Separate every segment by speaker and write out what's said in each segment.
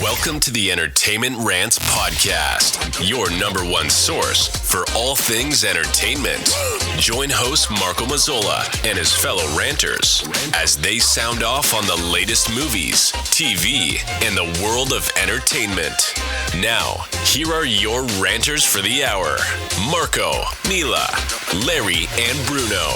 Speaker 1: Welcome to the Entertainment Rants Podcast, your number one source for all things entertainment. Join host Marco Mazzola and his fellow ranters as they sound off on the latest movies, TV, and the world of entertainment. Now, here are your ranters for the hour, Marco, Mila, Larry, and Bruno.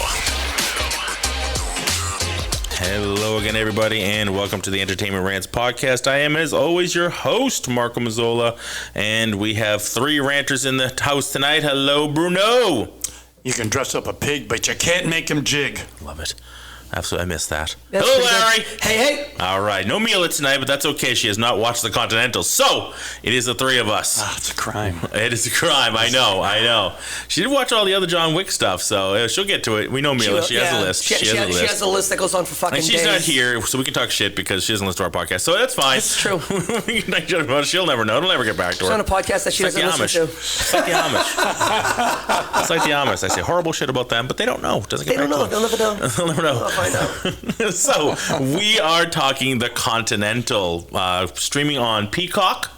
Speaker 2: Hello again, everybody, and welcome to the Entertainment Rants Podcast. I am, as always, your host, Marco Mazzola, and we have three ranters in the house tonight. Hello, Bruno.
Speaker 3: You can dress up a pig, but you can't make him jig.
Speaker 2: Love it. Absolutely, I missed that.
Speaker 4: That's
Speaker 2: hello, Larry.
Speaker 4: Hey.
Speaker 2: All right, no Mila tonight, but that's okay. She has not watched the Continental, so it is the three of us.
Speaker 3: It's a crime.
Speaker 2: It is a crime. I know. She did watch all the other John Wick stuff, so she'll get to it. We know Mila. She has a list.
Speaker 4: She has a list that goes on for fucking days.
Speaker 2: And she's not here, so we can talk shit because she doesn't listen to our podcast, so that's fine.
Speaker 4: That's true.
Speaker 2: She'll never know. It'll never get back to her.
Speaker 4: She's on a podcast that she doesn't listen to.
Speaker 2: It's like the Amish. It's like the Amish. I say horrible shit about them, but they don't know. Doesn't get back to them.
Speaker 4: They'll never know.
Speaker 2: They'll never know.
Speaker 4: They'll find out.
Speaker 2: So we are talking the Continental, streaming on Peacock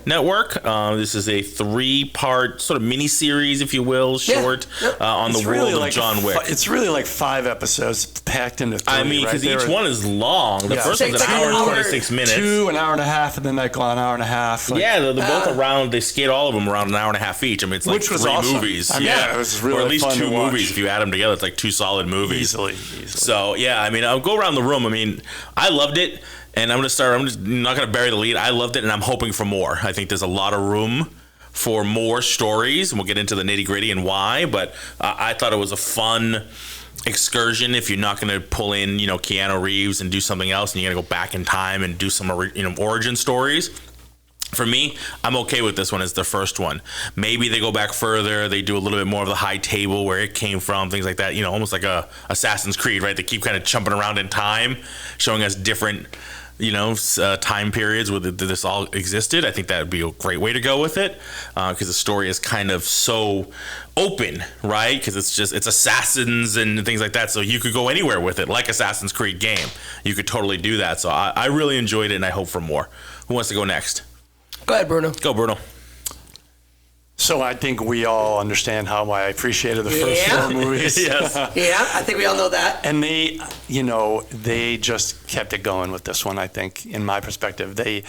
Speaker 2: Network. This is a 3-part sort of mini-series, if you will, short on the world of John Wick.
Speaker 3: It's really like 5 episodes packed into 3.
Speaker 2: I mean, because each one is long. The first one's an hour and 26 minutes.
Speaker 3: 2, an hour and a half, and then they go an hour and a half.
Speaker 2: They're both around. They skate all of them around an hour and a half each. I mean, it's like 3
Speaker 3: awesome.
Speaker 2: movies.
Speaker 3: I mean, it was really
Speaker 2: or at least
Speaker 3: fun
Speaker 2: 2
Speaker 3: to watch.
Speaker 2: movies if you add them together. It's like 2 solid movies.
Speaker 3: Easily.
Speaker 2: So I mean, I'll go around the room. I mean, I loved it. And I'm just not going to bury the lead. I loved it, and I'm hoping for more. I think there's a lot of room for more stories, and we'll get into the nitty-gritty and why. But I thought it was a fun excursion if you're not going to pull in, Keanu Reeves and do something else, and you're going to go back in time and do some, origin stories. For me, I'm okay with this one as the first one. Maybe they go back further. They do a little bit more of the high table, where it came from, things like that. Almost like a Assassin's Creed, right? They keep kind of jumping around in time, showing us different time periods where this all existed. I think that would be a great way to go with it, because the story is kind of so open, right? Because it's assassins and things like that, so you could go anywhere with it, like Assassin's Creed game. You could totally do that. So I really enjoyed it, and I hope for more. Who wants to go next?
Speaker 4: Go ahead, Bruno.
Speaker 2: Go, Bruno.
Speaker 3: So I think we all understand how I appreciated the first 4 movies.
Speaker 2: Yes.
Speaker 4: I think we all know that.
Speaker 3: And they just kept it going with this one, I think, in my perspective. The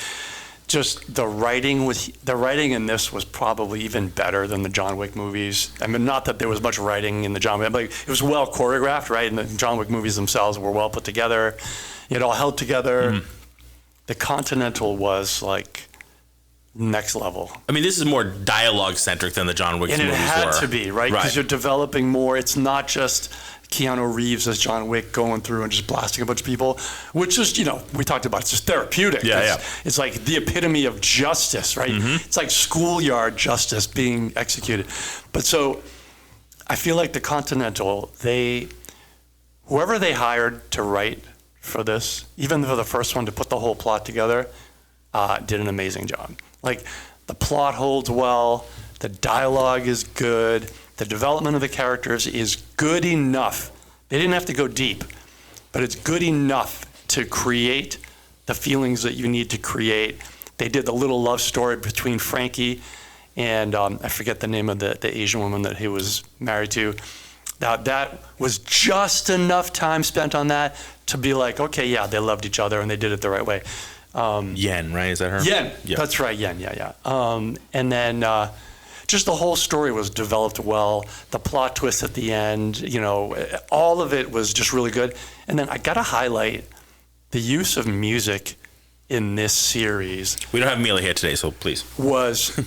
Speaker 3: writing in this was probably even better than the John Wick movies. I mean, not that there was much writing in the John Wick, but it was well choreographed, right? And the John Wick movies themselves were well put together. It all held together. Mm-hmm. The Continental was like next level.
Speaker 2: I mean, this is more dialogue-centric than the John Wick movies were.
Speaker 3: And it had to be, right? Because you're developing more. It's not just Keanu Reeves as John Wick going through and just blasting a bunch of people, which is, we talked about, it's just therapeutic. It's like the epitome of justice, right? Mm-hmm. It's like schoolyard justice being executed. But so I feel like the Continental, whoever they hired to write for this, even for the first one to put the whole plot together, did an amazing job. Like, the plot holds well, the dialogue is good, the development of the characters is good enough. They didn't have to go deep, but it's good enough to create the feelings that you need to create. They did the little love story between Frankie and I forget the name of the Asian woman that he was married to. That was just enough time spent on that to be like, okay, they loved each other and they did it the right way.
Speaker 2: Yen, right? Is that her?
Speaker 3: Yen. Yeah. That's right, Yen, yeah. And then just the whole story was developed well. The plot twist at the end, all of it was just really good. And then I got to highlight the use of music in this series.
Speaker 2: We don't have Mila here today, so please.
Speaker 3: Was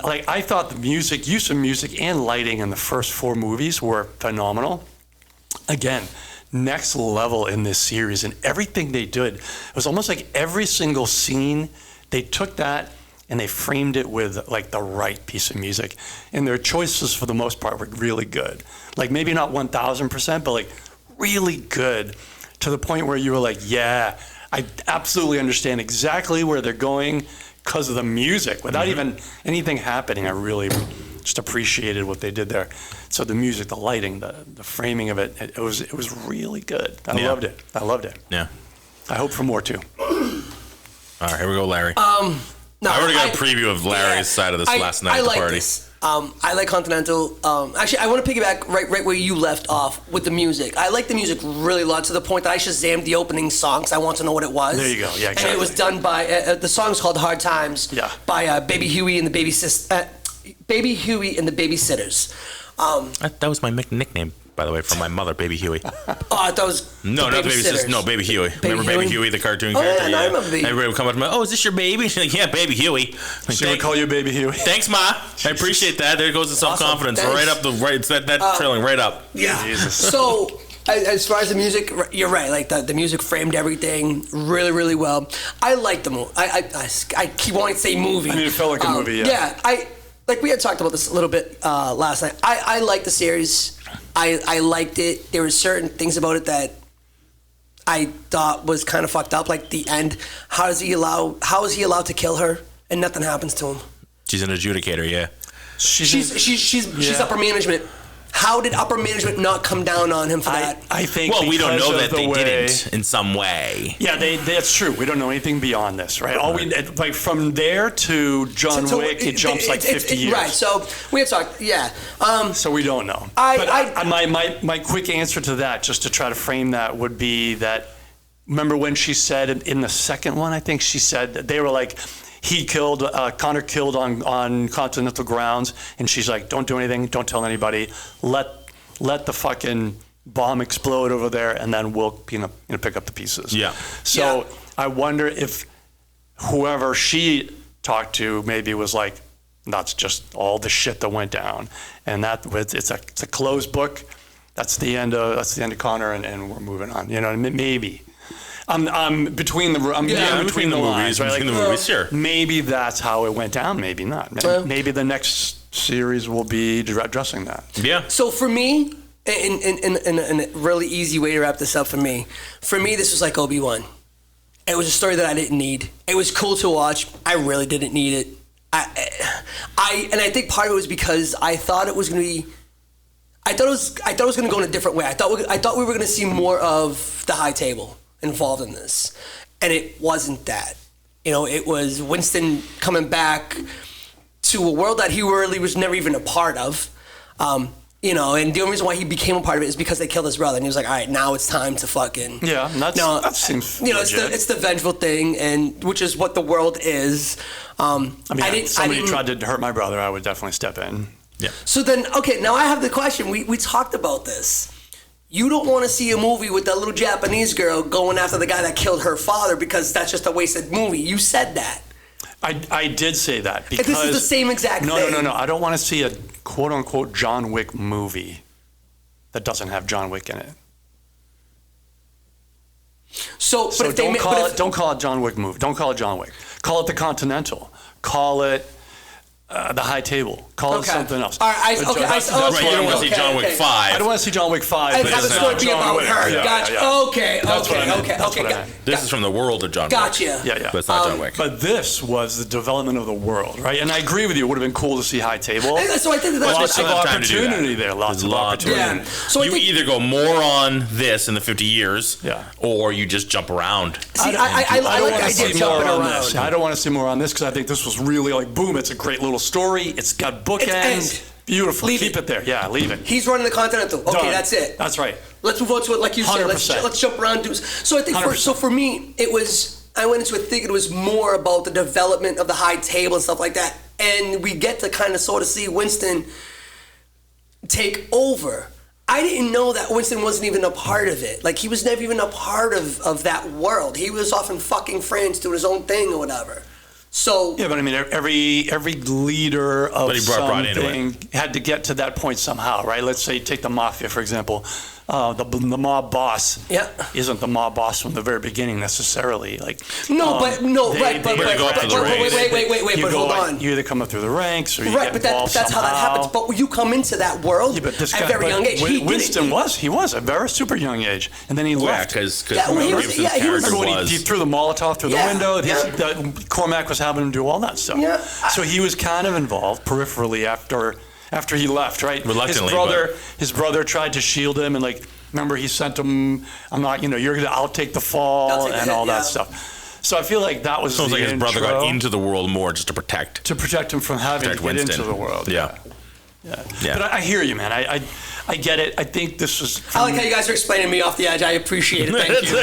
Speaker 3: like, I thought the use of music and lighting in the first 4 movies were phenomenal. Again, next level in this series, and everything they did, it was almost like every single scene, they took that and they framed it with like the right piece of music. And their choices for the most part were really good. Like, maybe not 1,000%, but like really good, to the point where you were like, I absolutely understand exactly where they're going because of the music. Without even anything happening, I really just appreciated what they did there. So the music, the lighting, the framing of it, it was really good. I loved it.
Speaker 2: Yeah.
Speaker 3: I hope for more too.
Speaker 2: All right, here we go, Larry.
Speaker 4: No,
Speaker 2: I already got a preview of Larry's side of this last night at the party.
Speaker 4: This. I like Continental. Actually, I want to piggyback right where you left off with the music. I like the music really a lot, to the point that I shazammed the opening song because I want to know what it was.
Speaker 3: There you go. Yeah, exactly.
Speaker 4: And it was done by the song's called "Hard Times."
Speaker 3: Yeah.
Speaker 4: By Baby Huey and the Baby Huey and the Babysitters.
Speaker 2: That was my nickname, by the way, from my mother, Baby Huey.
Speaker 4: Oh, that was
Speaker 2: No, not Babysitters. No, Baby Huey. Remember Baby Huey, the cartoon character?
Speaker 4: Yeah, I remember Baby.
Speaker 2: Everybody would come up to me, oh, is this your baby? She's like, yeah, Baby Huey.
Speaker 3: She would call you Baby Huey.
Speaker 2: Thanks, Ma. I appreciate that. There goes the self-confidence.
Speaker 4: Awesome.
Speaker 2: Right up it's that trailing right up.
Speaker 4: Yeah.
Speaker 3: Jesus.
Speaker 4: So, as far as the music, you're right. Like the music framed everything really, really well. I like the movie. I keep wanting to say movie.
Speaker 3: I mean, it felt like a movie. Yeah.
Speaker 4: Yeah. Like we had talked about this a little bit last night. I liked the series. I liked it. There were certain things about it that I thought was kind of fucked up. Like the end. How is he allowed to kill her and nothing happens to him?
Speaker 2: She's an adjudicator, yeah.
Speaker 4: She's upper management. How did upper management not come down on him for that?
Speaker 3: I think.
Speaker 2: Well, we don't know that they
Speaker 3: way,
Speaker 2: didn't in some way.
Speaker 3: Yeah, that's true. We don't know anything beyond this, right? All we like from there to John Wick, it jumps like 50 years.
Speaker 4: Right. So we had talked. Yeah.
Speaker 3: So we don't know. My quick answer to that, just to try to frame that, would be that. Remember when she said in the second one? I think she said that they were like. Connor killed on Continental grounds, and she's like, don't do anything, don't tell anybody, let the fucking bomb explode over there, and then we'll pick up the pieces.
Speaker 2: Yeah.
Speaker 3: So I wonder if whoever she talked to maybe was like, that's just all the shit that went down, and it's a closed book. That's the end of Connor, and we're moving on. You know, maybe. I'm between the lines, right?
Speaker 2: Between the movies, sure.
Speaker 3: Maybe that's how it went down. Maybe not. Maybe the next series will be addressing that.
Speaker 2: Yeah.
Speaker 4: So for me, in a really easy way to wrap this up for me, this was like Obi-Wan. It was a story that I didn't need. It was cool to watch. I really didn't need it. I think part of it was because I thought it was going to be. I thought it was going to go in a different way. I thought we were going to see more of the High Table involved in this, and it wasn't that. It was Winston coming back to a world that he really was never even a part of. And the only reason why he became a part of it is because they killed his brother, and he was like, all right, now it's time to fucking
Speaker 3: that seems
Speaker 4: it's the vengeful thing, and which is what the world is.
Speaker 3: If somebody tried to hurt my brother, I would definitely step in.
Speaker 2: Yeah.
Speaker 4: So then, okay, now I have the question. We talked about this. You don't want to see a movie with that little Japanese girl going after the guy that killed her father because that's just a wasted movie. You said that.
Speaker 3: I did say that because
Speaker 4: this is the same exact thing.
Speaker 3: No. I don't want to see a quote-unquote John Wick movie that doesn't have John Wick in it.
Speaker 4: So
Speaker 3: don't call it John Wick movie. Don't call it John Wick. Call it the Continental. Call it the High Table. Call it something else.
Speaker 4: All right,
Speaker 2: you don't want to see John Wick 5.
Speaker 3: I don't want to see John Wick 5.
Speaker 4: And have the story be about her. Gotcha. Okay.
Speaker 2: This is from the world of John Wick.
Speaker 4: Gotcha.
Speaker 3: Yeah.
Speaker 2: But it's not John Wick.
Speaker 3: But this was the development of the world, right? And I agree with you. It would have been cool to see High Table.
Speaker 4: So I think that's
Speaker 3: lots of opportunity there. Lots of opportunity.
Speaker 4: Yeah. So
Speaker 2: you either go more on this in the 50 years,
Speaker 3: yeah,
Speaker 2: or you just jump around.
Speaker 4: See, I like the idea of jumping around.
Speaker 3: I don't want to see more on this because I think this was really like, boom, it's a great little story. It's got bookends. Beautiful. Keep it there. Yeah, leave it.
Speaker 4: He's running the Continental. Okay,
Speaker 3: Done.
Speaker 4: That's it.
Speaker 3: That's right.
Speaker 4: Let's move on to it, like you said.
Speaker 3: 100%.
Speaker 4: Let's jump around. So I think for me, it was. I went into it thinking it was more about the development of the High Table and stuff like that, and we get to kind of sort of see Winston take over. I didn't know that Winston wasn't even a part of it. Like, he was never even a part of that world. He was off in fucking France doing his own thing or whatever. So
Speaker 3: yeah, but I mean, every leader of something had to get to that point somehow, right? Let's say take the mafia for example. The mob boss isn't the mob boss from the very beginning necessarily. Like
Speaker 4: wait, but hold on.
Speaker 3: You either come up through the ranks or you
Speaker 4: get
Speaker 3: involved
Speaker 4: that's
Speaker 3: somehow.
Speaker 4: How that happens. But you come into that world at a very young age.
Speaker 3: Winston was a very super young age, and then he left.
Speaker 2: Because
Speaker 4: he
Speaker 3: threw the Molotov through the window. Cormac was having him do all that stuff. Yeah. So he was kind of involved peripherally after he left, right?
Speaker 2: Reluctantly,
Speaker 3: his brother tried to shield him, and remember he sent him, I'll take the fall and all that stuff. So I feel like that was
Speaker 2: sounds
Speaker 3: the
Speaker 2: like his brother
Speaker 3: intro
Speaker 2: got into the world more just to protect
Speaker 3: him from having to get
Speaker 2: Winston
Speaker 3: into the world.
Speaker 2: Yeah.
Speaker 3: But I hear you, man. I get it. I think this was.
Speaker 4: I like how you guys are explaining me off the edge. I appreciate it. Thank you.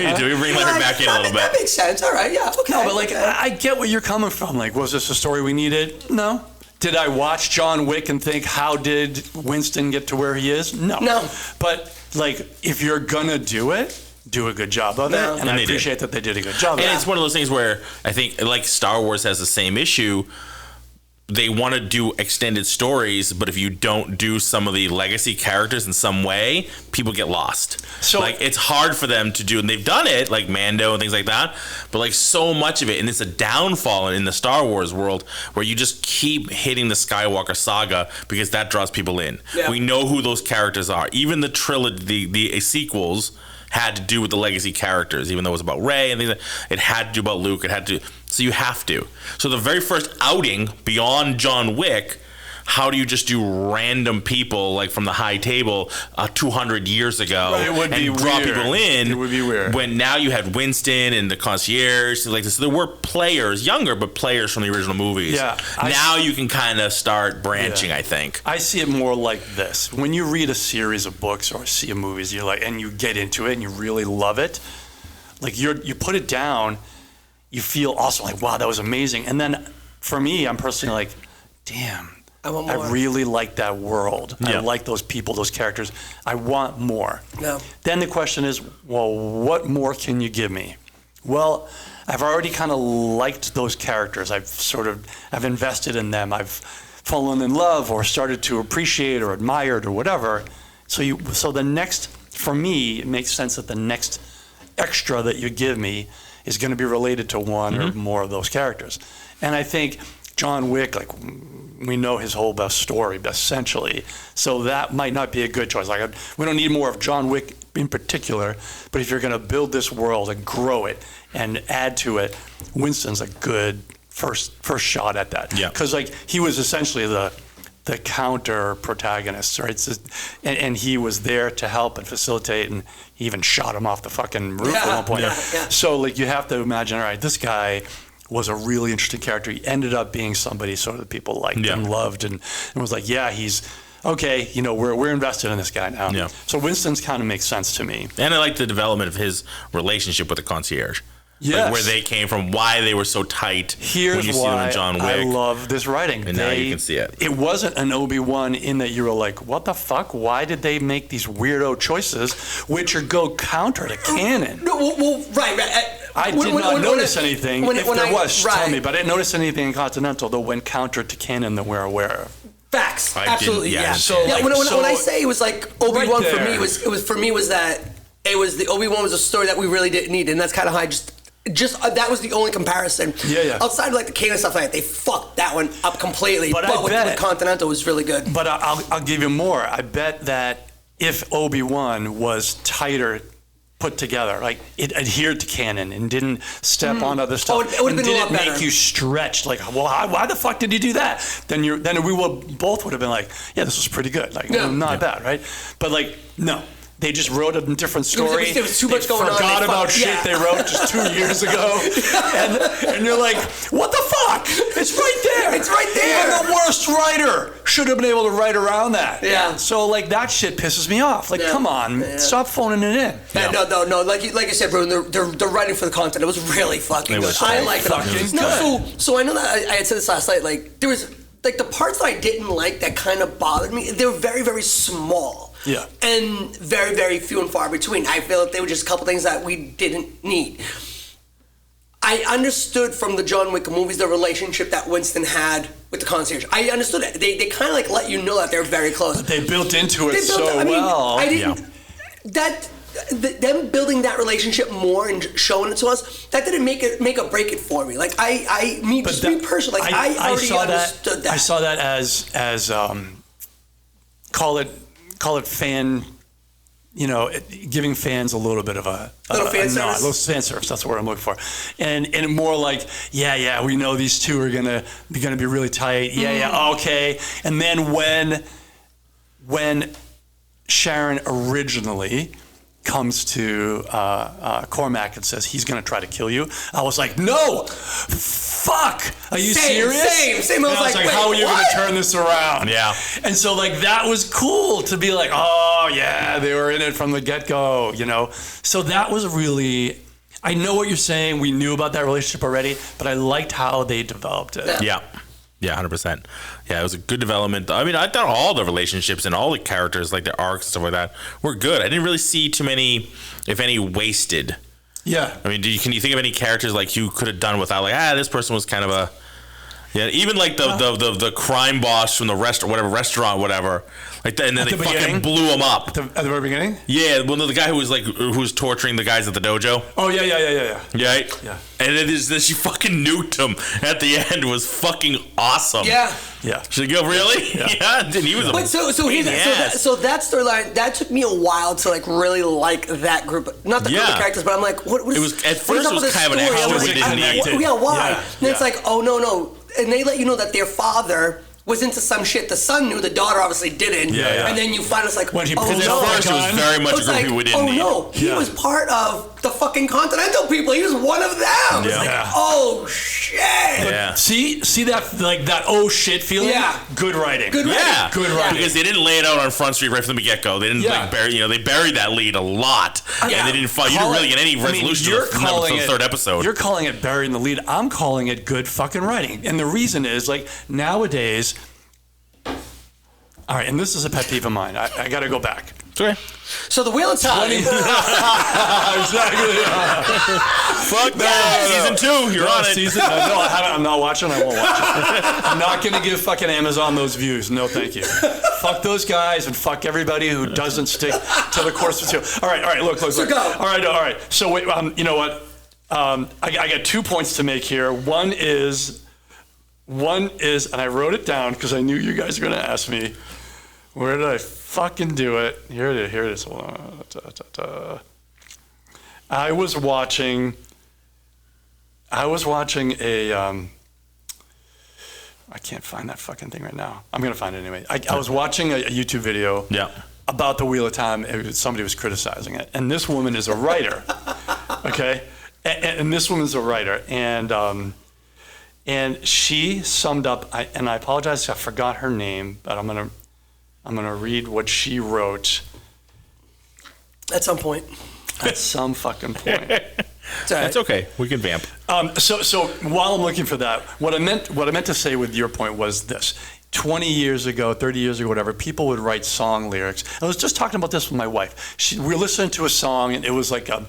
Speaker 2: We do. We bring Leonard back in a little bit.
Speaker 4: That makes sense. All right. Yeah. Okay.
Speaker 3: No, but like I get where you're coming from. Like, was this a story we needed? No. Did I watch John Wick and think, how did Winston get to where he is? No.
Speaker 4: No.
Speaker 3: But like, if you're gonna do it, do a good job of it. And I appreciate that they did a good job of it.
Speaker 2: And it's one of those things where I think, like, Star Wars has the same issue. They want to do extended stories, but if you don't do some of the legacy characters in some way, people get lost. So, like, it's hard for them to do, and they've done it, like Mando and things like that, but like so much of it, and it's a downfall in the Star Wars world where you just keep hitting the Skywalker saga because that draws people in. Yeah. We know who those characters are. Even the trilogy, the sequels had to do with the legacy characters, even though it was about Rey and things like that. It had to do about Luke. It had to. So you have to. So the very first outing beyond John Wick, how do you just do random people like from the high table 200 years ago and draw people in?
Speaker 3: It would be weird.
Speaker 2: When now you had Winston and the concierge, like this. So there were players, younger, but players from the original movies.
Speaker 3: Yeah.
Speaker 2: Now you can kind of start branching, I think.
Speaker 3: I see it more like this. When you read a series of books or see a movie, you're like, and you get into it and you really love it, like you put it down, you feel also like, wow, that was amazing. And then for me, I'm personally like, damn, I really like that world. Yeah. I like those people, those characters. I want more. Yeah. Then the question is, well, what more can you give me? Well, I've already kind of liked those characters. I've invested in them. I've fallen in love or started to appreciate or admired or whatever. So the next, for me, it makes sense that the next extra that you give me is going to be related to one or more of those characters. And I think John Wick, like, we know his whole best story, essentially. So that might not be a good choice. Like, we don't need more of John Wick in particular, but if you're going to build this world and grow it and add to it, Winston's a good first shot at that. Yeah. Because, like, he was essentially the counter protagonist, right? And he was there to help and facilitate, and he even shot him off the fucking roof at one point. Yeah. So, like, you have to imagine, all right, this guy was a really interesting character. He ended up being somebody sort of people liked and loved and was like, yeah, he's okay, we're invested in this guy now. Yeah. So Winston's kind of makes sense to me.
Speaker 2: And I like the development of his relationship with the concierge.
Speaker 3: Yes.
Speaker 2: Like where they came from, why they were so tight.
Speaker 3: Here's
Speaker 2: when you see them in John Wick.
Speaker 3: I love this writing.
Speaker 2: And now you can see it.
Speaker 3: It wasn't an Obi-Wan in that you were like, what the fuck? Why did they make these weirdo choices which go counter to canon?
Speaker 4: No, well, right.
Speaker 3: I did not notice anything. If there was, tell me. But I didn't notice anything in Continental that went counter to canon that we're aware of.
Speaker 4: Facts. Absolutely. Yeah.
Speaker 3: So,
Speaker 4: when I say it was like Obi-Wan for me, was that it was the Obi-Wan was a story that we really didn't need, and that's kind of how I just that was the only comparison. Yeah. Outside of like the canon stuff, like they fucked that one up completely. But with Continental was really good.
Speaker 3: But I'll give you more. I bet that if Obi-Wan was tighter put together, like it adhered to canon and didn't step on other stuff,
Speaker 4: it would have been a lot better.
Speaker 3: Make you stretch. Like, well, why the fuck did you do that? Then we both would have been like, yeah, this was pretty good. Like, not bad, right? But like, no. They just wrote a different story.
Speaker 4: There was too much going on.
Speaker 3: Forgot about shit they wrote just 2 years ago. And you're like, what the fuck? It's right there.
Speaker 4: It's right there.
Speaker 3: Even the worst writer should have been able to write around that.
Speaker 4: Yeah.
Speaker 3: So, like, that shit pisses me off. Like, come on. Stop phoning it in.
Speaker 4: No. Like you said, bro, they're writing for the content. It was really fucking good. I liked it. No, so I know that I had said this last night. Like, there was, like, the parts that I didn't like that kind of bothered me, they were very, very small.
Speaker 3: Yeah.
Speaker 4: And very, very few and far between. I feel like they were just a couple things that we didn't need. I understood from the John Wick movies the relationship that Winston had with the concierge. I understood it. They kind of like let you know that they're very close.
Speaker 3: But they built into it well.
Speaker 4: I didn't. Them building that relationship more and showing it to us, that didn't make or break it for me. Like me personally, like I already understood that.
Speaker 3: I saw that as call it fan, giving fans a little bit of a
Speaker 4: little fan service.
Speaker 3: Little fan service. That's the word I'm looking for, and more like, we know these two are gonna be really tight. Okay. And then when Sharon originally comes to Cormac and says he's going to try to kill you, I was like, no, fuck, are you serious?
Speaker 4: Same.
Speaker 3: I was like, how are you going to turn this around?
Speaker 2: Yeah.
Speaker 3: And so like that was cool to be like, oh yeah, they were in it from the get-go, you know. So that was really, I know what you're saying. We knew about that relationship already, but I liked how they developed it.
Speaker 2: Yeah. Yeah, 100%. Yeah, it was a good development. I mean, I thought all the relationships and all the characters, like their arcs and stuff like that, were good. I didn't really see too many, if any, wasted.
Speaker 3: Yeah.
Speaker 2: I mean, can you think of any characters like you could have done without, like, this person was kind of a, yeah, even like the crime boss from the restaurant, whatever. Like, and then they fucking blew him up
Speaker 3: at the very beginning.
Speaker 2: Yeah, well, the guy who was torturing the guys at the dojo.
Speaker 3: Oh yeah.
Speaker 2: Yeah. And then she fucking nuked him at the end. It was fucking awesome.
Speaker 4: Yeah.
Speaker 2: She'd go, really? Yeah. And he was.
Speaker 4: But so that storyline, that took me a while to like really like that group. Not the group of characters, but I'm like, what is?
Speaker 2: It was at first it was kind of an action we didn't need.
Speaker 4: Yeah, why? And it's like, oh no. And they let you know that their father was into some shit. The son knew, the daughter obviously didn't.
Speaker 2: Yeah.
Speaker 4: And then you find it's like,
Speaker 2: because at first it was very much a group we didn't need.
Speaker 4: Oh no, he was part of the fucking Continental people. He was one of them. It's like, oh shit.
Speaker 2: Yeah.
Speaker 3: See that like that oh shit feeling?
Speaker 4: Yeah.
Speaker 3: Good writing.
Speaker 4: Good writing.
Speaker 2: Because they didn't lay it out on Front Street right from the get-go. They didn't like bury, they buried that lead a lot. And they didn't you didn't really get any resolution to the third episode.
Speaker 3: You're calling it burying the lead. I'm calling it good fucking writing. And the reason is like nowadays. All right, and this is a pet peeve of mine. I got to go back.
Speaker 2: Okay.
Speaker 4: So the Wheel of Time.
Speaker 3: Exactly.
Speaker 2: Fuck that. Season 2, you're on it.
Speaker 3: No, I haven't. I'm not watching. I won't watch it. I'm not going to give fucking Amazon those views. No, thank you. Fuck those guys and fuck everybody who doesn't stick to the course material. All right. Look.
Speaker 4: So go.
Speaker 3: All right. So wait. You know what? I got 2 points to make here. One is, and I wrote it down because I knew you guys were going to ask me. Where did I fucking do it? Here it is. Hold on. I was watching a. I can't find that fucking thing right now. I'm gonna find it anyway. I was watching a YouTube video.
Speaker 2: Yeah.
Speaker 3: About the Wheel of Time. Somebody was criticizing it, and this woman is a writer. Okay, and this woman's a writer, and she summed up. And I apologize, I forgot her name, but I'm gonna read what she wrote.
Speaker 4: At some point.
Speaker 3: At some fucking point.
Speaker 2: That's okay. We can vamp.
Speaker 3: So while I'm looking for that, what I meant to say with your point was this: 20 years ago, 30 years ago, whatever, people would write song lyrics. I was just talking about this with my wife. We were listening to a song, and it was like a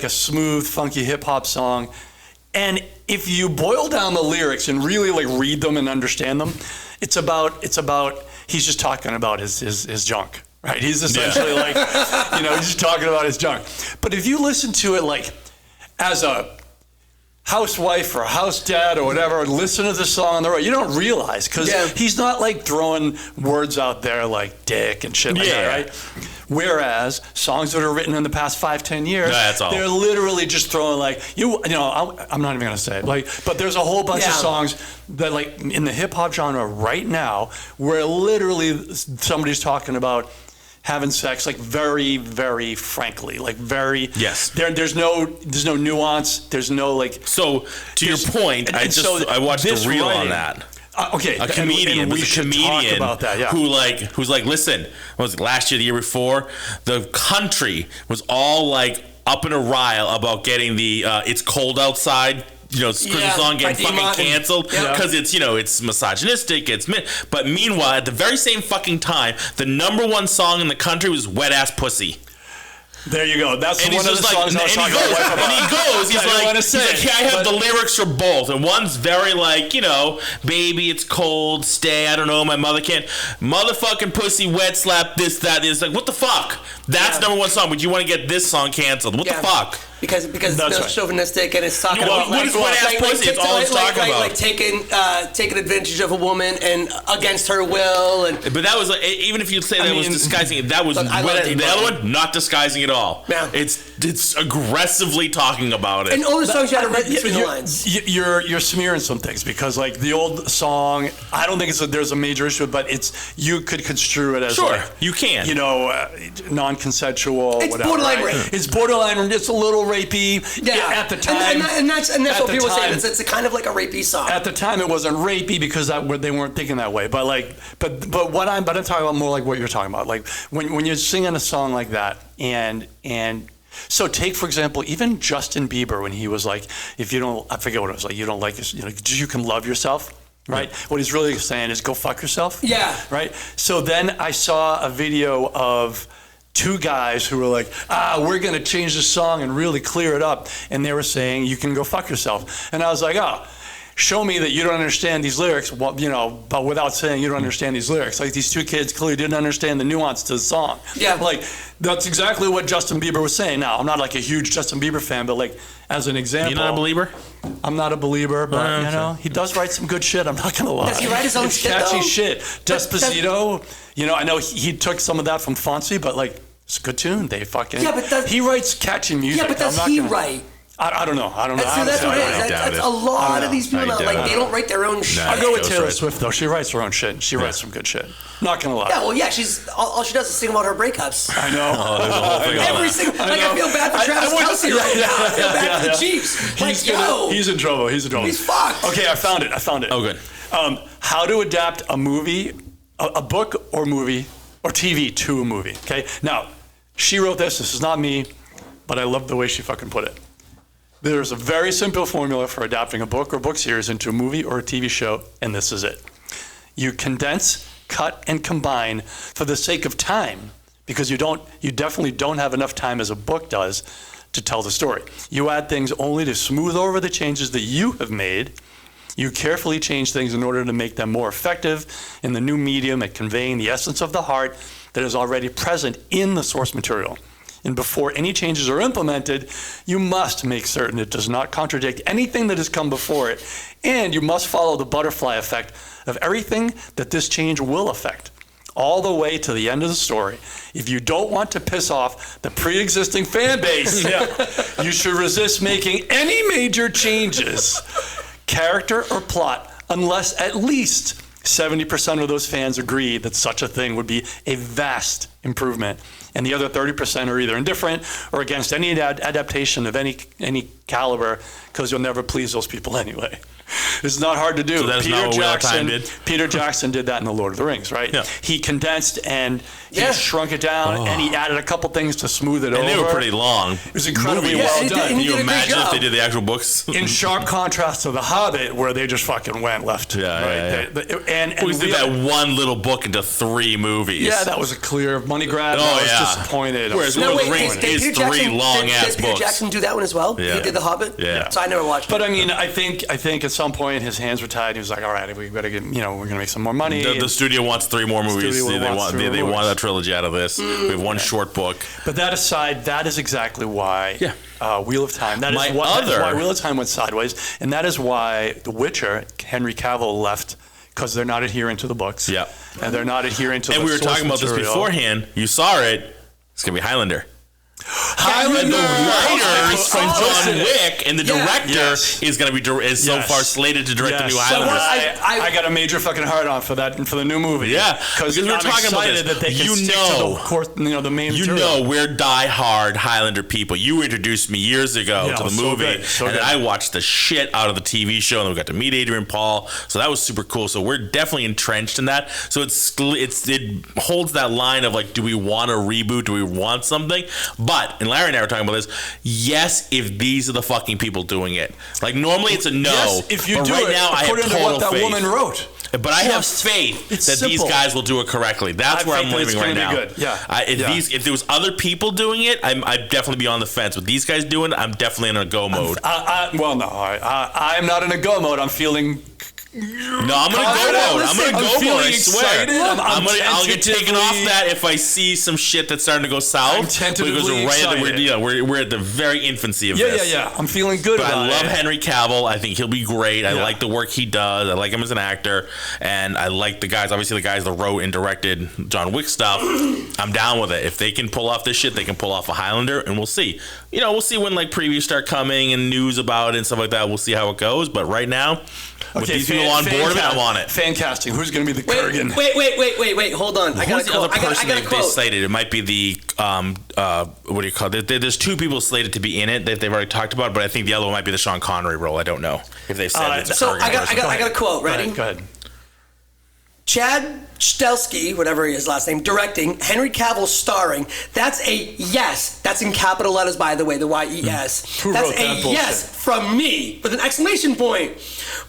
Speaker 3: smooth, funky hip hop song. And if you boil down the lyrics and really like read them and understand them, it's about he's just talking about his junk, right? He's essentially like, he's just talking about his junk. But if you listen to it like as a housewife or a house dad or whatever, listen to the song on the road, you don't realize because he's not like throwing words out there like dick and shit like that, right? Whereas songs that are written in the past 5-10 years, they're literally just throwing like I'm not even gonna say it, like, but there's a whole bunch of songs that like in the hip hop genre right now where literally somebody's talking about having sex like very, very frankly, like very There's no nuance. There's no like.
Speaker 2: So to your point, I watched a reel on that.
Speaker 3: Okay,
Speaker 2: a comedian was a comedian
Speaker 3: about that,
Speaker 2: who's like, listen, was it last year, the year before, the country was all like up in a rile about getting the "It's Cold Outside" Christmas song getting fucking canceled because it's misogynistic. But meanwhile, at the very same fucking time, the number one song in the country was "Wet Ass Pussy."
Speaker 3: There you go. That's one of the songs I was talking about.
Speaker 2: And he goes, he's like, I have the lyrics for both. And one's very like, baby, it's cold, stay, I don't know, my mother can't. Motherfucking pussy, wet slap, this, that. It's like, what the fuck? That's number one song, but you want to get this song canceled. What the fuck?
Speaker 4: because it's chauvinistic and it's talking about
Speaker 2: what is wet-ass pussy? It's all it's talking about.
Speaker 4: Like taking advantage of a woman and against her will. But
Speaker 2: that was even if you say that was disguising it, that was the other one not disguising at all.
Speaker 4: Yeah.
Speaker 2: It's aggressively talking about it.
Speaker 4: And all the songs you had to read between the lines.
Speaker 3: You're smearing some things because like the old song, I don't think there's a major issue, but you could construe it as
Speaker 2: you can,
Speaker 3: non-consensual.
Speaker 4: It's
Speaker 3: whatever,
Speaker 4: borderline
Speaker 3: right?
Speaker 4: rape.
Speaker 3: It's borderline. It's a little rapey. At the time,
Speaker 4: and that's what people say. It's kind of like a rapey song.
Speaker 3: At the time, it wasn't rapey because they weren't thinking that way. But what I'm talking about more like what you're talking about. Like when you're singing a song like that, and so take for example even Justin Bieber when he was like, if you don't, I forget what it was like. You don't like this, you can love yourself. Right? Yeah. What he's really saying is go fuck yourself.
Speaker 4: Yeah.
Speaker 3: Right? So then I saw a video of two guys who were like, we're going to change the song and really clear it up. And they were saying, you can go fuck yourself. And I was like, show me that you don't understand these lyrics, but without saying you don't understand these lyrics. Like these two kids clearly didn't understand the nuance to the song.
Speaker 4: Yeah.
Speaker 3: Like that's exactly what Justin Bieber was saying. Now, I'm not like a huge Justin Bieber fan, but like as an example.
Speaker 2: You're not a believer?
Speaker 3: I'm not a believer, but he does write some good shit. I'm not gonna lie.
Speaker 4: Does he write his own shit?
Speaker 3: Catchy shit. Despacito. I know he took some of that from Fonzie, but like it's a good tune. They fucking. Yeah, but he writes catchy music.
Speaker 4: Yeah, but does he write?
Speaker 3: I don't know.
Speaker 4: That's what it is. That's a lot of these people they don't write their own shit.
Speaker 3: I'll go with Taylor Swift though. She writes her own shit. She writes some good shit. Not gonna lie.
Speaker 4: Yeah, well, she's all she does is sing about her breakups.
Speaker 3: I know.
Speaker 2: There's a whole thing
Speaker 4: Every single I feel bad for Travis Kelce right now. I feel bad for the Chiefs.
Speaker 3: He's in trouble. He's
Speaker 4: fucked.
Speaker 3: Okay, I found it.
Speaker 2: Oh, good.
Speaker 3: How to adapt a movie, a book or movie or TV to a movie. Okay. Now, she wrote this. This is not me, but I love the way she fucking put it. There's a very simple formula for adapting a book or book series into a movie or a TV show, and this is it. You condense, cut, and combine for the sake of time, because you definitely don't have enough time as a book does to tell the story. You add things only to smooth over the changes that you have made. You carefully change things in order to make them more effective in the new medium at conveying the essence of the heart that is already present in the source material. And before any changes are implemented, you must make certain it does not contradict anything that has come before it, and you must follow the butterfly effect of everything that this change will affect, all the way to the end of the story. If you don't want to piss off the pre-existing fan base, you should resist making any major changes, character or plot, unless at least 70% of those fans agree that such a thing would be a vast improvement. And the other 30% are either indifferent or against any adaptation of any caliber, because you'll never please those people anyway. It's not hard to do.
Speaker 2: So that's not what Wheel of Time did?
Speaker 3: Peter Jackson did that in The Lord of the Rings, right?
Speaker 2: Yeah.
Speaker 3: He condensed and he shrunk it down, and he added a couple things to smooth it over.
Speaker 2: And they were pretty long.
Speaker 3: It was incredibly well done.
Speaker 2: Can you imagine if they did the actual books?
Speaker 3: In sharp contrast to The Hobbit, where they just fucking went left. And
Speaker 2: we did that one little book into 3 movies.
Speaker 3: Yeah, that was a clear money grab. I was disappointed.
Speaker 2: Whereas Lord of the Rings is 3 long-ass books.
Speaker 4: Did Peter Jackson do that one as well?
Speaker 2: Yeah.
Speaker 4: He did The Hobbit?
Speaker 2: Yeah.
Speaker 4: So I never watched it.
Speaker 3: But I mean, I think at some point his hands were tied. He was like, all right, we better get, we're going to make some more money.
Speaker 2: The studio wants 3 more movies. They want a trilogy out of this. We have 1 short book.
Speaker 3: But that aside, that is exactly why Wheel of Time. That is why Wheel of Time went sideways. And that is why The Witcher, Henry Cavill left, because they're not adhering to the books.
Speaker 2: Yeah.
Speaker 3: And they're not adhering to
Speaker 2: the source material. And we were talking about this beforehand. You saw it. It's going to be Highlander.
Speaker 3: Highlander,
Speaker 2: the writers from John Wick and the director is going to be so far slated to direct the new Highlander.
Speaker 3: I got a major fucking hard on for that and for the new movie.
Speaker 2: Yeah,
Speaker 3: because we were talking about it that they can stick to the main material.
Speaker 2: We're die-hard Highlander people. You introduced me years ago to the movie, and then I watched the shit out of the TV show, and we got to meet Adrian Paul, so that was super cool. So we're definitely entrenched in that. So it holds that line of like, do we want a reboot? Do we want something? But, and Larry and I were talking about this, yes, if these are the fucking people doing it. Like, normally it's a no.
Speaker 3: Yes, if you
Speaker 2: but
Speaker 3: do
Speaker 2: right
Speaker 3: it
Speaker 2: now, I have
Speaker 3: according to
Speaker 2: total
Speaker 3: what that
Speaker 2: faith.
Speaker 3: woman wrote.
Speaker 2: But I have faith that these guys will do it correctly. That's where I'm living right now.
Speaker 3: Good. Yeah.
Speaker 2: If there was other people doing it, I'd definitely be on the fence. With these guys doing it, I'm definitely in a go mode.
Speaker 3: I'm not in a go mode. I'm feeling
Speaker 2: No, I'm gonna go for it. I'm gonna go for it. I swear. I'll get taken off that if I see some shit that's starting to go south.
Speaker 3: I'm tentatively
Speaker 2: excited. We're at the very infancy of this.
Speaker 3: Yeah. I'm feeling good about it.
Speaker 2: I love Henry Cavill. I think he'll be great. I like the work he does. I like him as an actor, and I like the guys. Obviously, the guys that wrote and directed John Wick stuff. I'm down with it. If they can pull off this shit, they can pull off a Highlander, and we'll see. We'll see when like previews start coming and news about it and stuff like that. We'll see how it goes. But right now, with these people on board of it, I'm on it.
Speaker 3: Fan casting. Who's going to be the Kurgan?
Speaker 4: Wait. Hold on.
Speaker 2: Who's the other person they slated? It might be the what do you call it? There's two people slated to be in it that they've already talked about, but I think the other one might be the Sean Connery role. I don't know if they've said it.
Speaker 4: So I got a quote. Ready?
Speaker 3: Go ahead.
Speaker 4: Chad Stahelski, whatever his last name, directing, Henry Cavill starring. That's a yes. That's in capital letters, by the way, the Y-E-S.
Speaker 3: Who
Speaker 4: That's
Speaker 3: wrote that
Speaker 4: a
Speaker 3: bullshit?
Speaker 4: yes from me with an exclamation point.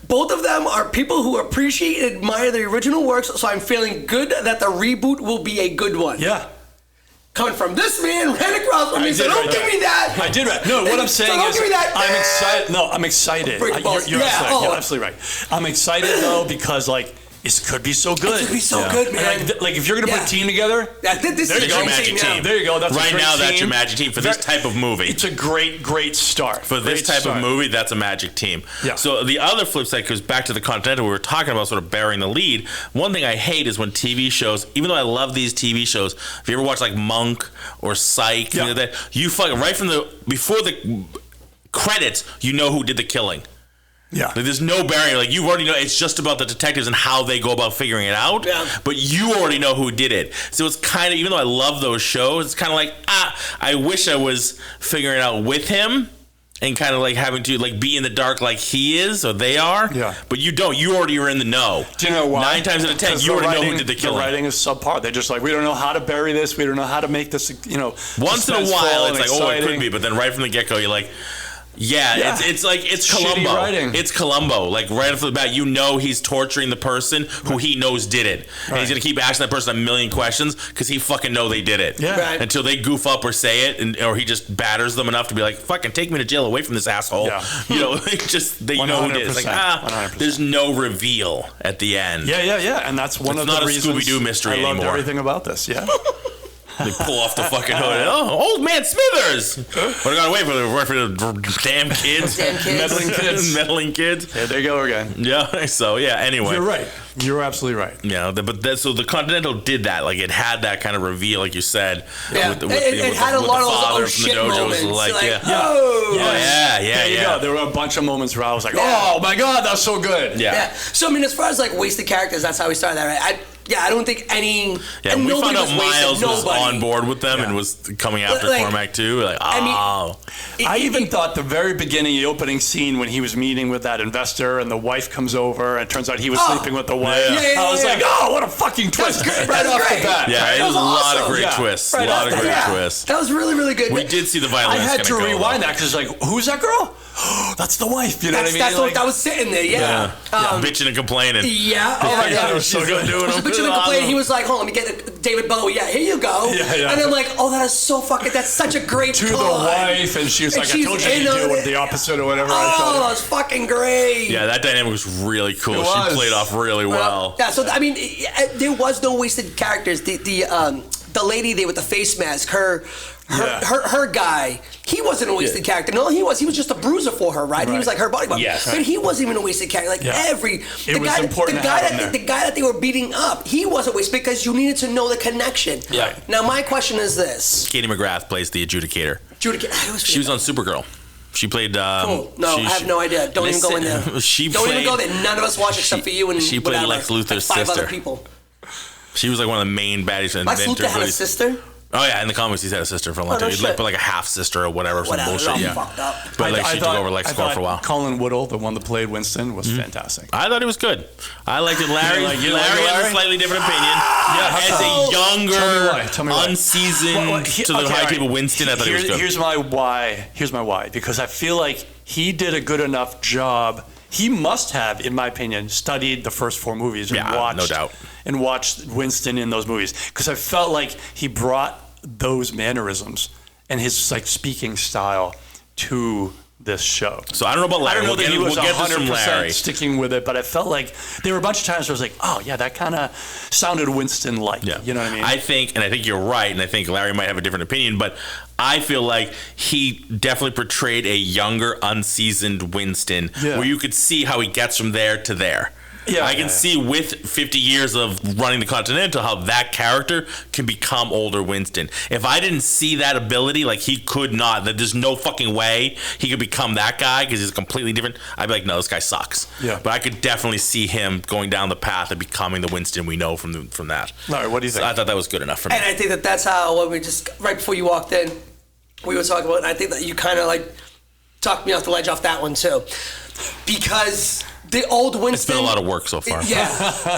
Speaker 4: Both of them are people who appreciate and admire the original works, so I'm feeling good that the reboot will be a good one.
Speaker 3: Yeah.
Speaker 4: Coming from this man, ran across from me, so don't give me that.
Speaker 3: I did right. No, what I'm saying is, I'm excited. No, I'm excited. You're absolutely right. I'm excited though because like. It could be so good.
Speaker 4: It could be so good, man.
Speaker 3: Like if you're gonna put a team together,
Speaker 4: this is
Speaker 2: your magic team.
Speaker 3: There you go. That's
Speaker 2: right
Speaker 3: a great
Speaker 2: now.
Speaker 3: team.
Speaker 2: That's your magic team for this type of movie.
Speaker 3: It's a great start
Speaker 2: for this type of movie. That's a magic team.
Speaker 3: Yeah.
Speaker 2: So the other flip side goes back to the Continental. We were talking about sort of bearing the lead. One thing I hate is when TV shows, even though I love these TV shows, if you ever watch like Monk or Psych, you fucking right from before the credits, you know who did the killing.
Speaker 3: Yeah.
Speaker 2: Like, there's no barrier. Like, you already know it's just about the detectives and how they go about figuring it out. Yeah. But you already know who did it. So it's kind of, even though I love those shows, it's kind of like, I wish I was figuring it out with him and kind of like having to like be in the dark like he is or they are.
Speaker 3: Yeah.
Speaker 2: But you don't. You already are in the know.
Speaker 3: Do you know why?
Speaker 2: 9 times out of 10, you already know who did the killing.
Speaker 3: The writing is subpar. They're just like, we don't know how to bury this. We don't know how to make this,
Speaker 2: Once in a while, it's like, oh, it could be. But then right from the get-go, you're like, it's like it's Columbo. It's Columbo. Like right off the bat, he's torturing the person who he knows did it, and he's gonna keep asking that person a million questions because he fucking know they did it.
Speaker 3: Yeah. Right.
Speaker 2: Until they goof up or say it, or he just batters them enough to be like, "Fucking take me to jail, away from this asshole." Yeah. They know who did it. It's like 100%. There's no reveal at the end.
Speaker 3: Yeah. And that's one of the reasons.
Speaker 2: It's not a Scooby-Doo mystery anymore.
Speaker 3: I loved everything about this. Yeah.
Speaker 2: They pull off the fucking hood. Oh, old man Smithers! Would have gone away for the damn kids. Meddling kids.
Speaker 3: Yeah, there you go again.
Speaker 2: Yeah, so anyway.
Speaker 3: You're right. You're absolutely right.
Speaker 2: Yeah, so the Continental did that. Like, it had that kind of reveal, like you said.
Speaker 4: Yeah, it had a lot of those shit moments.
Speaker 3: There you go. There were a bunch of moments where I was like, oh my God, that's so good.
Speaker 4: Yeah. So, I mean, as far as like wasted characters, that's how we started that, right? I don't think any.
Speaker 2: Yeah, we found out Miles was on board with them and was coming after Cormac too. Like,
Speaker 3: I even thought the very beginning, the opening scene when he was meeting with that investor and the wife comes over and it turns out he was sleeping with the wife. I was like, oh, what a fucking twist right off the bat.
Speaker 2: Yeah, it was a lot of great twists. A lot of great twists.
Speaker 4: That was really, really good.
Speaker 2: We did see the violence.
Speaker 3: I had to rewind that because like, who's that girl? That's the wife. You know what I mean?
Speaker 4: That's what I was sitting there. Yeah.
Speaker 2: Bitching and complaining.
Speaker 4: Yeah.
Speaker 3: Oh my God, it was so good.
Speaker 4: Bitching and complaining. He was like, hold on, let me get David Bowie. Yeah, here you go.
Speaker 3: Yeah.
Speaker 4: And I'm like, oh, that is so fucking. That's such a great
Speaker 3: to the wife, and she was like, I told you to do the opposite or whatever.
Speaker 4: Oh, it's fucking great.
Speaker 2: Yeah, that dynamic was really cool. She played off really well.
Speaker 4: Yeah. So I mean, there was no wasted characters. The lady there with the face mask, her guy, he wasn't a wasted character. No, he was just a bruiser for her, right? He was like her bodyguard.
Speaker 2: Yes.
Speaker 4: But he wasn't even a wasted character. Like the guy that they were beating up, he wasn't wasted because you needed to know the connection.
Speaker 2: Yeah.
Speaker 4: Now my question is this:
Speaker 2: Katie McGrath plays the adjudicator. She was on Supergirl. She played.
Speaker 4: Cool. No, I have no idea. Don't even go in there. Don't even go there. None of us watch except for you and
Speaker 2: she played Lex Luthor's
Speaker 4: like 5
Speaker 2: sister.
Speaker 4: other people.
Speaker 2: She was like one of the main baddies.
Speaker 4: Lex Luthor had a sister?
Speaker 2: Oh yeah, in the comics he's had a sister for a long time. He's like a half sister or whatever, some bullshit. Yeah,
Speaker 4: fucked up.
Speaker 2: But like she took over Lex Squad for a while.
Speaker 3: Colin Woodall, the one that played Winston, was fantastic.
Speaker 2: I thought he was good. I liked it. Larry has a slightly different opinion. As a younger, unseasoned to the high table Winston, I thought he was good.
Speaker 3: Here's my why. Because I feel like he did a good enough job. He must have, in my opinion, studied the first 4 movies and watched Winston in those movies. Because I felt like he brought those mannerisms and his like speaking style to this show.
Speaker 2: So I don't know about Larry.
Speaker 3: I don't know that he was
Speaker 2: we'll get to some Larry.
Speaker 3: 100% sticking with it, but I felt like there were a bunch of times where I was like, oh yeah, that kind of sounded Winston-like.
Speaker 2: Yeah.
Speaker 3: You know what I mean?
Speaker 2: I think you're right, and I think Larry might have a different opinion, but I feel like he definitely portrayed a younger, unseasoned Winston, where you could see how he gets from there to there. Yeah, I can see with 50 years of running the Continental how that character can become older Winston. If I didn't see that ability, like he could not, that there's no fucking way he could become that guy because he's completely different, I'd be like, no, this guy sucks. Yeah. But I could definitely see him going down the path of becoming the Winston we know from that.
Speaker 3: Larry, what do you think?
Speaker 2: I thought that was good enough for me.
Speaker 4: And I think that's how, when we just, right before you walked in, we were talking about, and I think that you kind of like talked me off the ledge off that one too. Because the old Winston...
Speaker 2: It's been a lot of work so far.
Speaker 4: Yeah.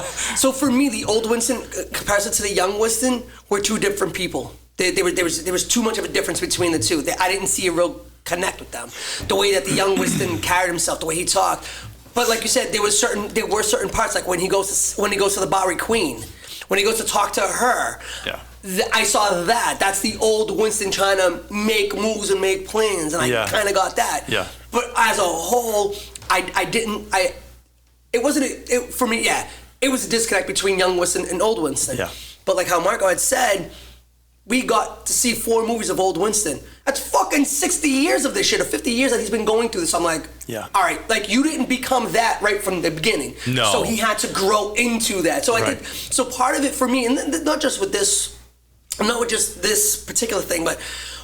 Speaker 4: So for me, the old Winston, comparison to the young Winston, were two different people. There was too much of a difference between the two. I didn't see a real connect with them. The way that the young Winston carried himself, the way he talked. But like you said, there were certain parts, like when he goes to the Bowery Queen, when he goes to talk to her. Yeah. I saw that. That's the old Winston trying to make moves and make plans, and I kind of got that. Yeah. But as a whole, I didn't. It wasn't for me. Yeah, it was a disconnect between young Winston and old Winston. Yeah. But like how Marco had said, we got to see 4 movies of old Winston. That's fucking 60 years of this shit, or 50 years that he's been going through this. I'm like, all right, like you didn't become that right from the beginning. No. So he had to grow into that. So I think so. Part of it for me, and not just with this. Not with just this particular thing, but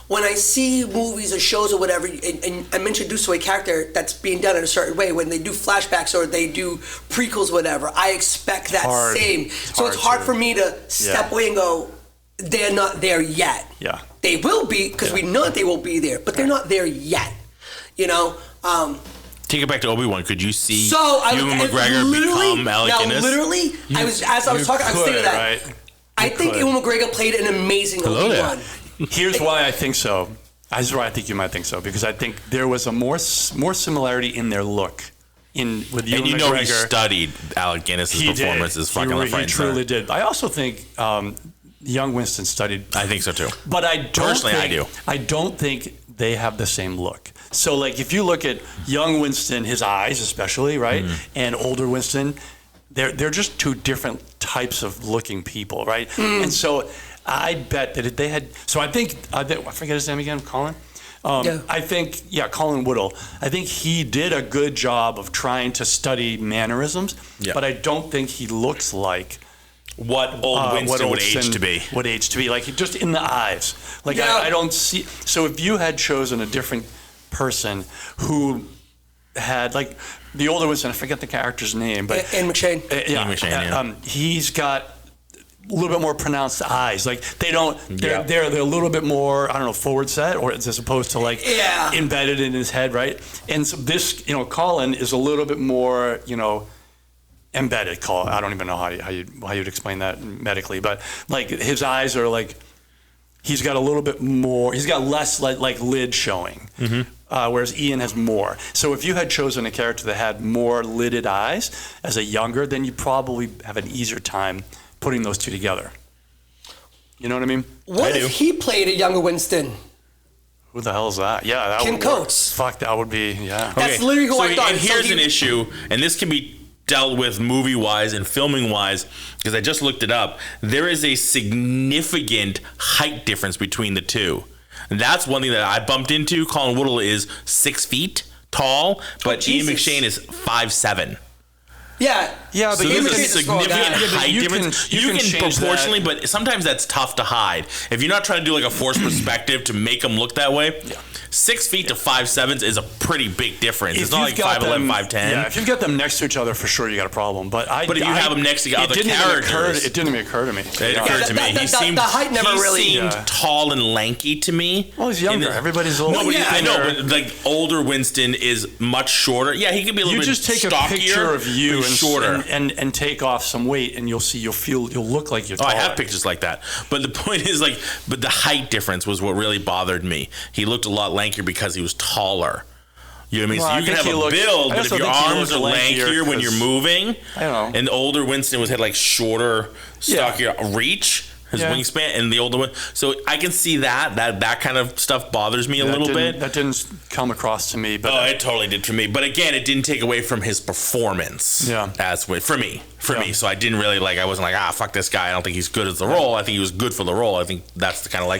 Speaker 4: when I see movies or shows or whatever, and I'm introduced to a character that's being done in a certain way, when they do flashbacks or they do prequels, whatever, I expect that same. So it's hard for me to step away and go, they're not there yet. Yeah. They will be, because we know that they will be there, but they're not there yet. You know?
Speaker 2: Take it back to Obi-Wan. Could you see Ewan McGregor become Alec Guinness?
Speaker 4: Now, literally, as I was talking, I was thinking that. Right? I think Ewan McGregor played an amazing Obi-Wan.
Speaker 3: Here's why I think so. Here's why I think you might think so. Because I think there was a more similarity in their look. With Ewan McGregor. And
Speaker 2: you know he studied Alec Guinness's performances fucking left, right, and center.
Speaker 3: He truly did. I also think young Winston studied.
Speaker 2: I think so too.
Speaker 3: But I don't
Speaker 2: I do.
Speaker 3: I don't think they have the same look. So like if you look at young Winston, his eyes especially, right? And older Winston, they're just two different types of looking people, right? And so I bet that if they had, so I think I forget his name again, Colin. I think Colin Woodall. I think he did a good job of trying to study mannerisms, but I don't think he looks like
Speaker 2: what old Winston would age to be.
Speaker 3: Would age to be like just in the eyes. Like I don't see. So if you had chosen a different person who had like the older Winston, I forget the character's name, but
Speaker 4: Ian McShane.
Speaker 2: Ian McShane,
Speaker 3: he's got a little bit more pronounced eyes. Like they don't, they're a little bit more, I don't know, forward set, or as opposed to like embedded in his head, right? And so this, Colin is a little bit more, embedded. I don't even know how you'd explain that medically, but like his eyes are like, he's got a little bit more, he's got less like lid showing. Whereas Ian has more. So if you had chosen a character that had more lidded eyes as a younger, then you probably have an easier time putting those two together. You know what I mean?
Speaker 4: What if he played a younger Winston?
Speaker 3: Who the hell is that? Yeah, that
Speaker 4: Kim
Speaker 3: would
Speaker 4: Coates.
Speaker 3: Fuck, that would be,
Speaker 4: That's literally who I thought.
Speaker 2: And here's an issue, and this can be dealt with movie-wise and filming-wise, because I just looked it up. There is a significant height difference between the two. And that's one thing that I bumped into. Colin Woodall is 6 feet tall, but Ian McShane is 5'7".
Speaker 4: Yeah,
Speaker 2: but so there's a significant height difference. You can proportionally, but sometimes that's tough to hide. If you're not trying to do like a forced perspective to make them look that way, 6 feet to 5'7" is a pretty big difference. It's not like 5'11", 5'10".
Speaker 3: Yeah, if you get them next to each other, for sure you got a problem. But if
Speaker 2: you have them next to other characters,
Speaker 3: it didn't even occur to me.
Speaker 2: It occurred to me. He seemed tall and lanky to me.
Speaker 3: Well, he's younger. Everybody's older.
Speaker 2: I know, but like older Winston is much shorter. Yeah, he could be a little bit stockier.
Speaker 3: You just take a picture of you shorter and take off some weight, and you'll look like you're taller.
Speaker 2: I have pictures like that. But the point is but the height difference was what really bothered me. He looked a lot lankier because he was taller. You know what I mean? So you can have a build, but if your arms are lankier when you're moving, I don't know. And older Winston had like shorter, stockier reach. His wingspan and the older one. So I can see that kind of stuff bothers me a little bit.
Speaker 3: That didn't come across to me. But
Speaker 2: it totally did for me. But again, it didn't take away from his performance.
Speaker 3: Yeah.
Speaker 2: For me. So I didn't really I wasn't like, fuck this guy. I don't think he's good as the role. I think he was good for the role. I think that's the kind of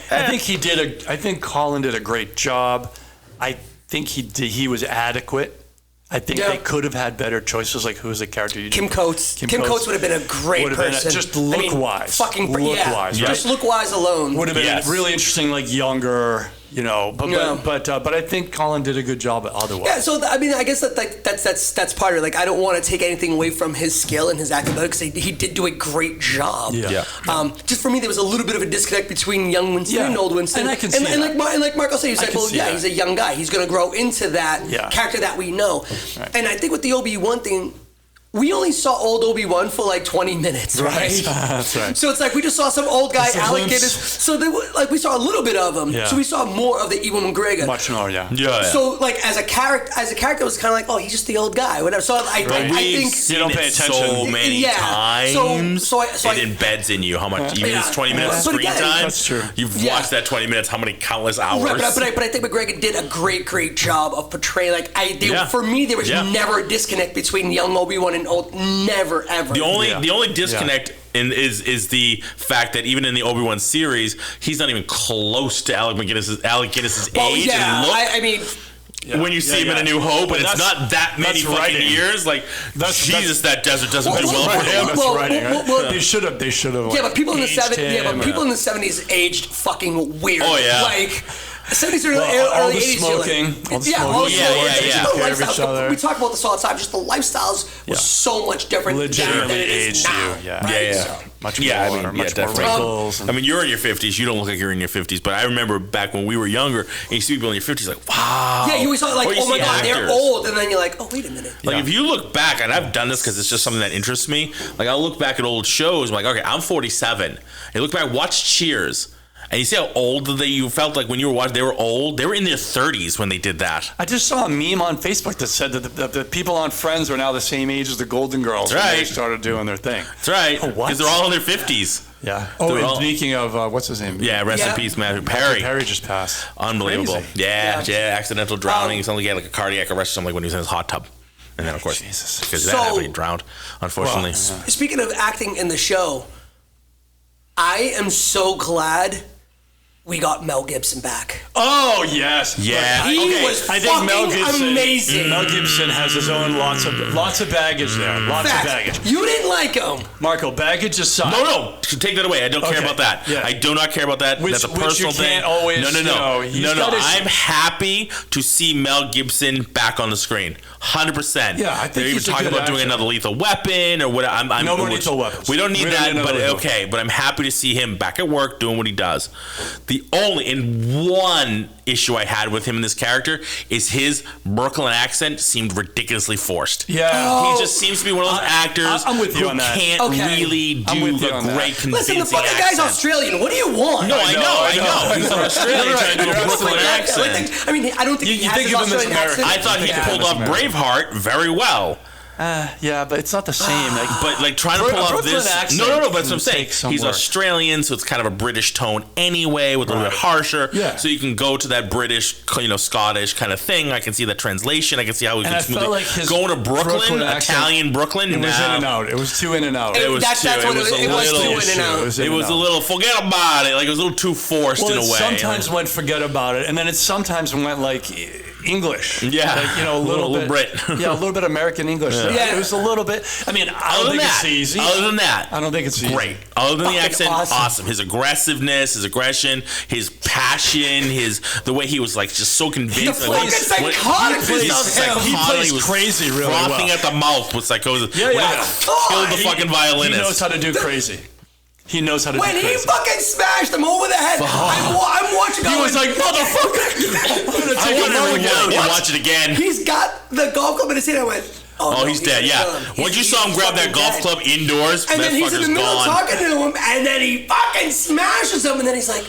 Speaker 3: I think Colin did a great job. I think he was adequate. I think they could have had better choices, like who's the character you
Speaker 4: Kim Coates. Kim Coates would have been a great person.
Speaker 3: Just look-wise.
Speaker 4: Look-wise. Just look-wise alone.
Speaker 3: Would have been really interesting, like younger, But I think Colin did a good job otherwise.
Speaker 4: Yeah, so I guess that's part of it. Like, I don't want to take anything away from his skill and his acting, because he did do a great job.
Speaker 3: Yeah.
Speaker 4: Just for me, there was a little bit of a disconnect between young Winston and old Winston.
Speaker 3: And I can see that.
Speaker 4: And like Marco said, he's a young guy. He's going to grow into that character that we know.
Speaker 3: Right.
Speaker 4: And I think with the Obi-Wan thing, we only saw old Obi-Wan for like 20 minutes, right?
Speaker 3: That's right.
Speaker 4: So it's like we just saw some old guy, Alec Guinness. So we saw a little bit of him.
Speaker 3: Yeah.
Speaker 4: So we saw more of the Ewan McGregor.
Speaker 3: Much more, yeah.
Speaker 4: So like as a character, it was kind of like, he's just the old guy, whatever. So I think
Speaker 2: you don't pay attention so many times.
Speaker 4: So
Speaker 2: it embeds in you how much. Even it's 20 minutes screen time.
Speaker 3: That's true.
Speaker 2: You've watched that 20 minutes. How many countless hours?
Speaker 4: Right, but I think McGregor did a great job of portraying. For me, there was never a disconnect between young Obi-Wan and old. Never ever.
Speaker 2: The only disconnect is the fact that even in the Obi-Wan series, he's not even close to Alec Guinness's age and look. When you see him in A New Hope, and it's not that many fucking years, that desert doesn't do well for him.
Speaker 3: That's writing, right? They should have.
Speaker 4: Yeah, but people in the 70s aged fucking weird.
Speaker 3: Oh yeah.
Speaker 4: Like. 70s or early 80s.
Speaker 3: Smoking.
Speaker 4: We talk about this all the time. Just the lifestyles was so much different than it is now.
Speaker 3: Much more wrinkles.
Speaker 2: You're in your 50s. You don't look like you're in your 50s. But I remember back when we were younger, and you see people in your 50s like, wow.
Speaker 4: Yeah, you always thought like, oh my God, they're old. And then you're like, oh, wait a minute.
Speaker 2: Like if you look back, and I've done this because it's just something that interests me. Like I'll look back at old shows. I'm like, okay, I'm 47. And look back, watch Cheers. And you see how old you felt like when you were watching, they were old? They were in their 30s when they did that.
Speaker 3: I just saw a meme on Facebook that said that the people on Friends are now the same age as the Golden Girls when they started doing their thing.
Speaker 2: That's right. Because they're all in their 50s.
Speaker 3: Yeah. And speaking of, what's his name?
Speaker 2: Yeah, rest in peace, Matthew Perry.
Speaker 3: Perry just passed.
Speaker 2: Unbelievable. Crazy. Yeah, accidental drowning. Something he had like a cardiac arrest or something when he was in his hot tub. And then, of course, because that happened, he drowned, unfortunately.
Speaker 4: Speaking of acting in the show, I am so glad we got Mel Gibson back.
Speaker 3: Oh, yes.
Speaker 2: Yeah.
Speaker 4: He was amazing.
Speaker 3: Mel Gibson has his own lots of baggage there. Lots of baggage.
Speaker 4: You didn't like him.
Speaker 3: Marco, baggage aside.
Speaker 2: No. Take that away. I don't care about that. Yeah. I do not care about that. That's a personal thing.
Speaker 3: Always,
Speaker 2: no. I'm happy to see Mel Gibson back on the screen. 100%.
Speaker 3: Yeah, I think
Speaker 2: they're even talking about doing another Lethal Weapon or whatever.
Speaker 3: No more Lethal Weapons.
Speaker 2: We don't need that, but okay. But I'm happy to see him back at work doing what he does. The only one issue I had with him in this character is his Brooklyn accent seemed ridiculously forced.
Speaker 3: Yeah.
Speaker 2: He just seems to be one of those actors who can't really do a great convincing
Speaker 4: Listen, the fucking guy's Australian. What do you want?
Speaker 2: No, I know. He's an Australian trying to do a Brooklyn accent.
Speaker 4: I don't think he has an Australian accent.
Speaker 2: I thought he pulled off Braveheart very well.
Speaker 3: Yeah, but it's not the same.
Speaker 2: But trying to pull off this. No, but that's what I'm saying. He's Australian, so it's kind of a British tone anyway, with a little bit harsher.
Speaker 3: Yeah.
Speaker 2: So you can go to that British, Scottish kind of thing. I can see that translation. I can see how we can smooth it. Like going to Brooklyn Italian Brooklyn.
Speaker 3: It was in and out. It was too in and out.
Speaker 2: It was too in and out. It was a little forget about it. Like it was a little too forced in a way.
Speaker 3: Sometimes went forget about it, and then it sometimes went like English.
Speaker 2: Yeah.
Speaker 3: A little bit
Speaker 2: Brit.
Speaker 3: Yeah, a little bit American English. Yeah, it was a little bit. I don't think it's easy.
Speaker 2: Other than that,
Speaker 3: I don't think it's easy.
Speaker 2: Great. Other than the accent, awesome. His aggressiveness, his aggression, his passion, the way he was like just so convinced.
Speaker 4: The fucking psychotic.
Speaker 3: He plays crazy really well.
Speaker 2: Frothing at the mouth with psychosis.
Speaker 3: Yeah.
Speaker 2: Killed the fucking violinist.
Speaker 3: He knows how to do crazy. He knows how to do crazy.
Speaker 4: When he fucking smashed him over the head, I'm watching.
Speaker 3: He was like, motherfucker.
Speaker 2: I'm gonna watch it again.
Speaker 4: He's got the golf club in his hand. I went,
Speaker 2: oh, he's dead. Yeah. Once you saw him grab that golf club indoors,
Speaker 4: and then he's in the middle
Speaker 2: gone.
Speaker 4: talking to him, and then he fucking smashes him, and then he's like,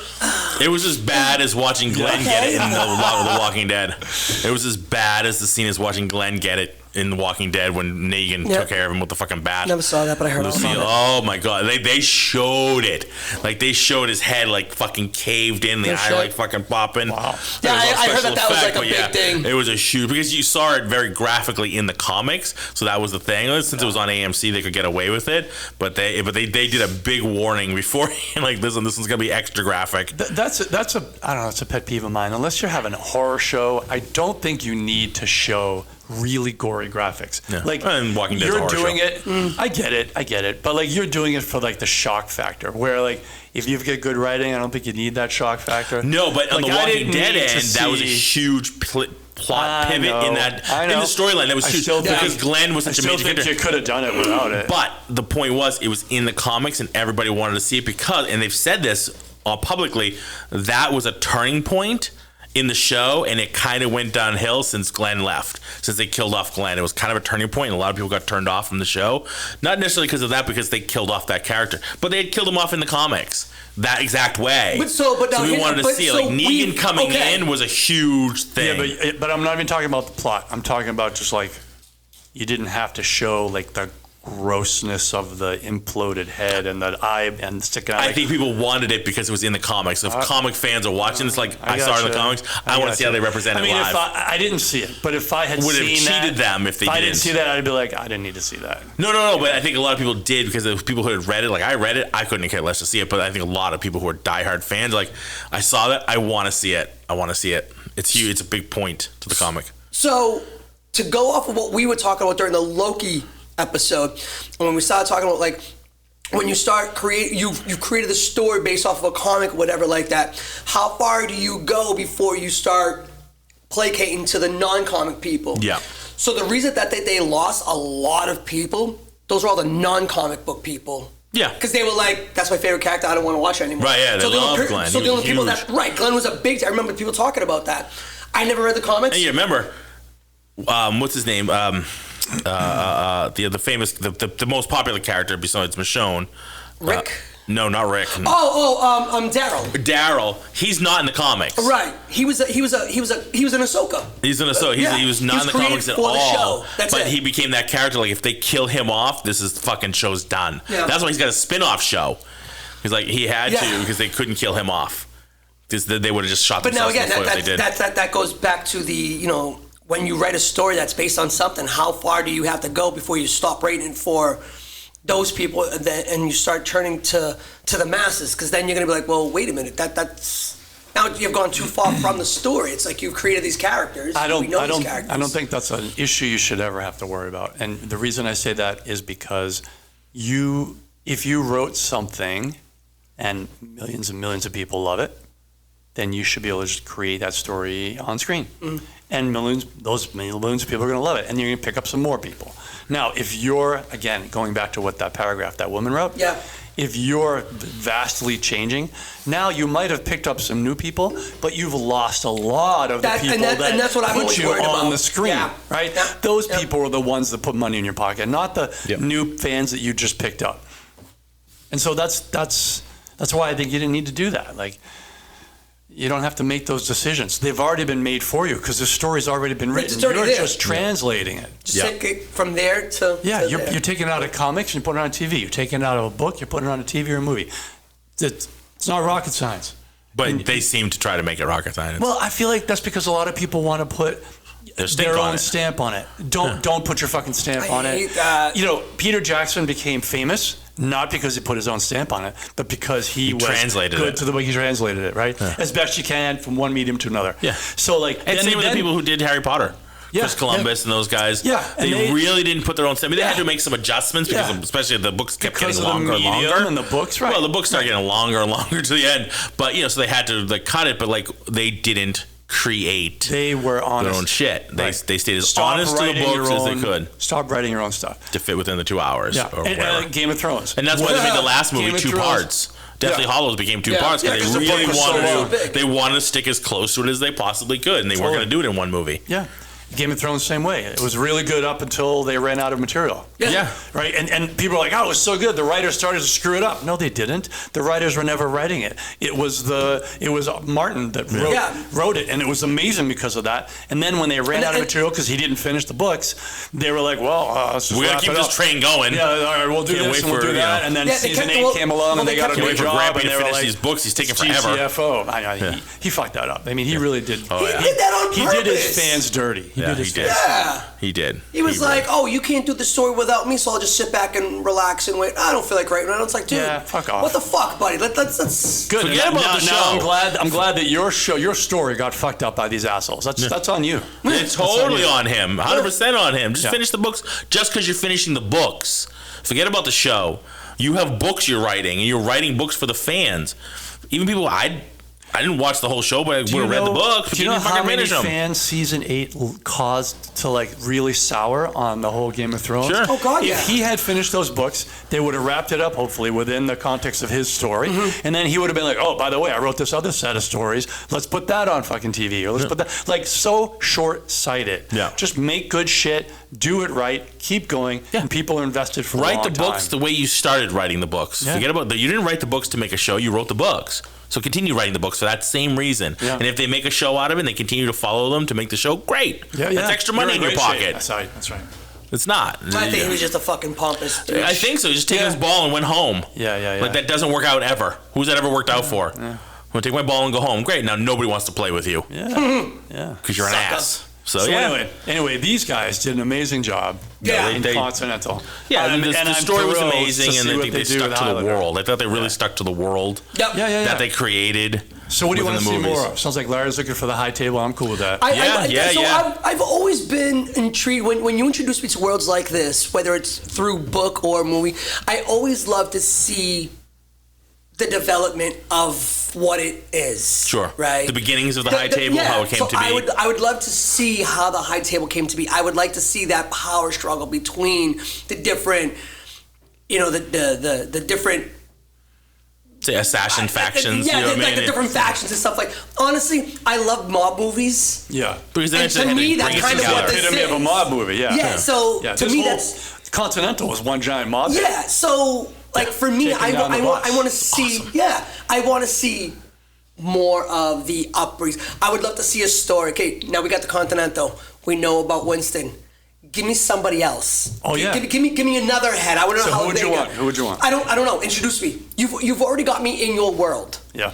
Speaker 2: It was as bad as watching Glenn get it in The Walking Dead. It was as bad as the scene as watching Glenn get it in The Walking Dead when Negan took care of him with the fucking bat.
Speaker 4: Never saw that, but I heard
Speaker 2: Lucille,
Speaker 4: about it.
Speaker 2: oh my god, they showed it. Like they showed his head like fucking caved in, the eye like fucking popping.
Speaker 3: Wow.
Speaker 4: Yeah, I heard that was like a big thing.
Speaker 2: It was a huge, because you saw it very graphically in the comics, so that was the thing. Since it was on AMC, they could get away with it, but they did a big warning before, like this one's gonna be extra graphic.
Speaker 3: That's a I don't know, it's a pet peeve of mine. Unless you're having a horror show, I don't think you need to show really gory graphics.
Speaker 2: Yeah.
Speaker 3: Like
Speaker 2: and Walking Dead's
Speaker 3: you're doing
Speaker 2: show.
Speaker 3: it. I get it. But like you're doing it for like the shock factor. Where like if you've got good writing, I don't think you need that shock factor.
Speaker 2: No, but on
Speaker 3: like,
Speaker 2: the Walking Dead end, that was a huge plot pivot in the storyline. That was huge because Glenn was such a major character.
Speaker 3: You could have done it without it.
Speaker 2: But the point was, it was in the comics, and everybody wanted to see it because, and they've said this publicly, that was a turning point in the show, and it kind of went downhill since Glenn left. Since they killed off Glenn, it was kind of a turning point, and a lot of people got turned off from the show. Not necessarily because of that, because they killed off that character, but they had killed him off in the comics that exact way.
Speaker 4: So we wanted to see it. Like
Speaker 2: Negan coming in was a huge thing.
Speaker 3: Yeah, but I'm not even talking about the plot. I'm talking about just like you didn't have to show like the grossness of the imploded head and the eye and sticking out.
Speaker 2: I think people wanted it because it was in the comics. If comic fans are watching, it's like I saw it in the comics. I want to see how they represent it live.
Speaker 3: If I didn't see it, but if I had
Speaker 2: would
Speaker 3: seen
Speaker 2: have cheated them if they didn't.
Speaker 3: I didn't see that, I'd be like, I didn't need to see that.
Speaker 2: No. But I think a lot of people did because of people who had read it. Like I read it, I couldn't care less to see it. But I think a lot of people who are diehard fans, like I saw that, I want to see it. It's huge. It's a big point to the comic.
Speaker 4: So to go off of what we were talking about during the Loki episode, and when we started talking about like when you start you created the story based off of a comic, whatever like that, how far do you go before you start placating to the non-comic people?
Speaker 2: Yeah.
Speaker 4: So the reason that they lost a lot of people, those were all the non-comic book people.
Speaker 2: Yeah.
Speaker 4: Because they were like, that's my favorite character, I don't want to watch it anymore.
Speaker 2: Right, yeah, they love Glenn.
Speaker 4: So the only people Glenn was a big, I remember people talking about that. I never read the comics.
Speaker 2: And you remember, what's his name? The famous, the most popular character besides Michonne.
Speaker 4: Rick?
Speaker 2: No, not Rick.
Speaker 4: Daryl.
Speaker 2: Daryl. He's not in the comics.
Speaker 4: Right. He was in Ahsoka.
Speaker 2: He's in Ahsoka. He was not in the comics at all.
Speaker 4: The show. That's it.
Speaker 2: He became that character. Like if they kill him off, this is fucking show's done. Yeah. That's why he's got a spin-off show. He's like he had to because they couldn't kill him off because they would have just shot themselves in the foot if they did.
Speaker 4: That goes back to the when you write a story that's based on something, how far do you have to go before you stop writing for those people and you start turning to the masses? Because then you're going to be like, well, wait a minute, that's now you've gone too far from the story. It's like you've created these characters.
Speaker 3: I don't think that's an issue you should ever have to worry about. And the reason I say that is because if you wrote something and millions and millions of people love it, then you should be able to just create that story on screen. Mm. And millions of people are going to love it. And you're going to pick up some more people. Now, if you're, again, going back to what that paragraph that woman wrote, if you're vastly changing, now you might have picked up some new people, but you've lost a lot of the people that
Speaker 4: that's what
Speaker 3: put you on the screen, right?
Speaker 4: Yeah.
Speaker 3: Those people are the ones that put money in your pocket, not the new fans that you just picked up. And so that's why I think you didn't need to do that. Like, you don't have to make those decisions. They've already been made for you because the story's already been written. You're just translating it.
Speaker 4: Just take it from there to
Speaker 3: you're taking it out of comics and putting it on TV. You're taking it out of a book, you're putting it on a TV or a movie. It's not rocket science.
Speaker 2: But they seem to try to make it rocket science.
Speaker 3: Well, I feel like that's because a lot of people want to put their own stamp on it. Don't put your fucking stamp on it. Peter Jackson became famous not because he put his own stamp on it, but because he was
Speaker 2: translated
Speaker 3: good
Speaker 2: it.
Speaker 3: to the way he translated it, right? Yeah. As best you can from one medium to another.
Speaker 2: Yeah.
Speaker 3: So
Speaker 2: and same with the people who did Harry Potter. Chris Columbus and those guys.
Speaker 3: Yeah.
Speaker 2: They really didn't put their own stamp. They had to make some adjustments because especially the books kept getting longer and longer.
Speaker 3: And the books, right?
Speaker 2: Well, the books started getting longer and longer to the end. But so they had to cut it, but they didn't create
Speaker 3: they were honest.
Speaker 2: Their own shit. They stayed as honest to the books as they could.
Speaker 3: Stop writing your own stuff.
Speaker 2: To fit within the 2 hours or whatever.
Speaker 3: Game of Thrones.
Speaker 2: And that's why they made the last movie 2 parts. Deathly Hallows became 2 parts because they really wanted to stick as close to it as they possibly could, and they weren't going to do it in one movie.
Speaker 3: Yeah. Game of Thrones, same way. It was really good up until they ran out of material.
Speaker 2: Yeah.
Speaker 3: Right? And people are like, oh, it was so good. The writers started to screw it up. No, they didn't. The writers were never writing it. It was Martin that wrote it, and it was amazing because of that. And then when they ran out of material because he didn't finish the books, they were like, well, let's just
Speaker 2: we got to keep this train going.
Speaker 3: Yeah, all right, we'll do this and we'll do that. And then season 8 came along and they got a new job. And they were like,
Speaker 2: these books, he's taking forever.
Speaker 3: GTFO. He fucked that up. I mean, he really did.
Speaker 4: He did that on purpose.
Speaker 3: He did his fans dirty. He did.
Speaker 2: He did.
Speaker 4: He was like, oh, you can't do the story without me, so I'll just sit back and relax and wait. I don't feel like writing it. It's like, dude,
Speaker 3: fuck off.
Speaker 4: What the fuck, buddy? Let's
Speaker 3: good.
Speaker 2: Forget about the show.
Speaker 3: I'm glad that your story got fucked up by these assholes. That's on you.
Speaker 2: It's totally on him. 100% on him. Just finish the books. Just because you're finishing the books. Forget about the show. You have books you're writing, and you're writing books for the fans. Even people, I didn't watch the whole show, but I would have read the books.
Speaker 3: Do you know how many fans season 8 caused to like really sour on the whole Game of Thrones?
Speaker 2: Sure.
Speaker 4: Oh God,
Speaker 3: If he had finished those books, they would have wrapped it up, hopefully, within the context of his story. And then he would have been like, oh, by the way, I wrote this other set of stories. Let's put that on fucking TV. Or let's put that. Like, so short-sighted.
Speaker 2: Yeah.
Speaker 3: Just make good shit, do it right, keep going, and people are invested for a long time.
Speaker 2: Write the books the way you started writing the books.
Speaker 3: Yeah.
Speaker 2: Forget about that. You didn't write the books to make a show. You wrote the books. So continue writing the books for that same reason. Yeah. And if they make a show out of it and they continue to follow them to make the show, great. Yeah, That's extra money in your pocket.
Speaker 3: That's right.
Speaker 2: It's not.
Speaker 4: I think he was just a fucking pompous douche.
Speaker 2: I think so. He just taking his ball and went home.
Speaker 3: Yeah.
Speaker 2: Like, that doesn't work out ever. Who's that ever worked out for? I'm going to take my ball and go home. Great. Now nobody wants to play with you.
Speaker 3: Yeah.
Speaker 2: Because you're an ass. So
Speaker 3: anyway, these guys did an amazing job. In Continental.
Speaker 2: Yeah, and the story was amazing, and I think they stuck to the world. I thought they really stuck to the world that they created.
Speaker 3: So what do you want to see more of? Sounds like Larry's looking for the high table. I'm cool with that.
Speaker 4: I've always been intrigued when you introduce me to worlds like this, whether it's through book or movie. I always love to see the development of what it is.
Speaker 2: Sure.
Speaker 4: Right?
Speaker 2: The beginnings of the high table, how it came to be.
Speaker 4: I would love to see how the high table came to be. I would like to see that power struggle between the different, the different
Speaker 2: assassin factions.
Speaker 4: The different factions and stuff. Like, honestly, I love mob movies.
Speaker 3: Yeah.
Speaker 2: Because
Speaker 4: and to me, that's kind of what this is.
Speaker 3: The epitome of a mob movie,
Speaker 4: so to me, that's...
Speaker 3: Continental was one giant mob.
Speaker 4: Yeah, so... Like, for me, I want to see, I want to see more of the upbringing. I would love to see a story. Okay, now we got the Continental. We know about Winston. Give me somebody else.
Speaker 3: Oh, yeah.
Speaker 4: Give me another head. I want to know how
Speaker 3: who would you want?
Speaker 4: I don't know. Introduce me. You've already got me in your world.
Speaker 3: Yeah.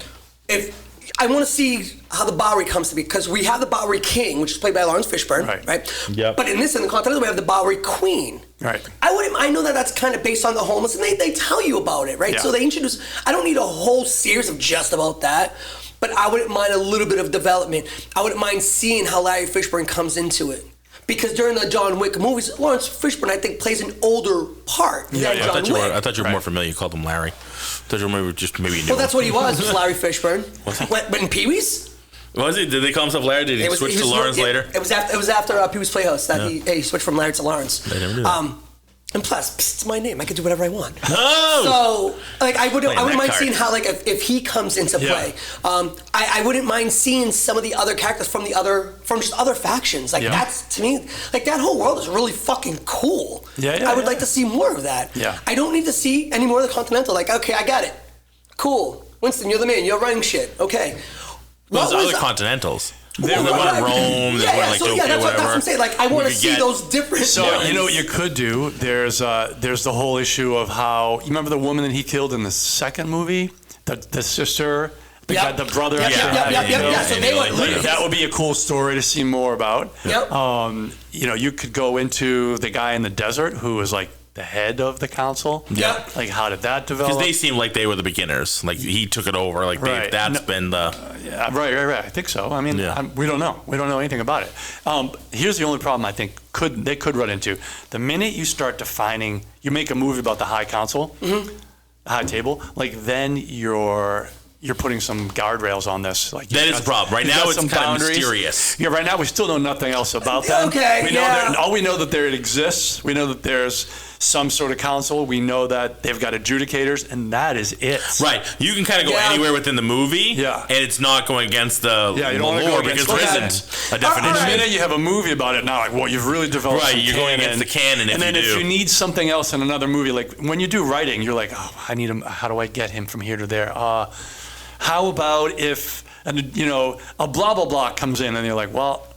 Speaker 4: If I want to see how the Bowery comes to be, because we have the Bowery King, which is played by Lawrence Fishburne, right?
Speaker 2: Yep.
Speaker 4: But in the Continental, we have the Bowery Queen.
Speaker 3: Right.
Speaker 4: I know that's kind of based on the homeless, and they tell you about it, right? Yeah. So they introduce. I don't need a whole series of just about that, but I wouldn't mind a little bit of development. I wouldn't mind seeing how Larry Fishburne comes into it. Because during the John Wick movies, Lawrence Fishburne, I think, plays an older part than John Wick.
Speaker 2: I thought you were more familiar. You called him Larry. I thought you were maybe you knew.
Speaker 4: Well, that's what he was Larry Fishburne. But in Pee-wee's?
Speaker 2: Was he? Did they call himself Larry? Did he switch to Lawrence later?
Speaker 4: It was after Pee-wee's Playhouse that he switched from Larry to Lawrence.
Speaker 2: I never knew that.
Speaker 4: And plus, it's my name. I can do whatever I want.
Speaker 2: Oh!
Speaker 4: So, like, I wouldn't mind seeing how, like, if he comes into play. I wouldn't mind seeing some of the other characters from just other factions. Like, that's, to me, like, that whole world is really fucking cool. I would like to see more of that.
Speaker 3: Yeah.
Speaker 4: I don't need to see any more of the Continental. Like, okay, I got it. Cool. Winston, you're the man. You're running shit. Okay.
Speaker 2: Well, there's other Continentals. There's one in Rome. There's one like Tokyo,
Speaker 4: that's what I'm saying. Like, I want to see those different.
Speaker 3: So you know what you could do? There's the whole issue of how you remember the woman that he killed in the second movie, the sister, the brother.
Speaker 4: So
Speaker 3: that would be a cool story to see more about. You could go into the guy in the desert who was like the head of the council. Like, how did that develop?
Speaker 2: Because they seemed like they were the beginners. Like, he took it over. Like, that's been the...
Speaker 3: Right. I think so. I mean, we don't know. We don't know anything about it. Here's the only problem I think they could run into. The minute you start defining... You make a movie about the High Council, High Table, like, then you're putting some guardrails on this. Like,
Speaker 2: that is the problem. Right now, it's kind of mysterious.
Speaker 3: Yeah, right now, we still know nothing else about them. All we know that it exists. We know that there's some sort of council. We know that they've got adjudicators, and that is it.
Speaker 2: Right. You can kind of go anywhere within the movie, and it's not going against the lore because there isn't a definition.
Speaker 3: The minute you have a movie about it now, like, well, you've really developed some
Speaker 2: you're going against the canon if
Speaker 3: and then
Speaker 2: you do.
Speaker 3: if you need something else in another movie, like when you do writing, you're like, oh, I need him. How do I get him from here to there? How about if, a blah, blah, blah comes in, and you're like, well,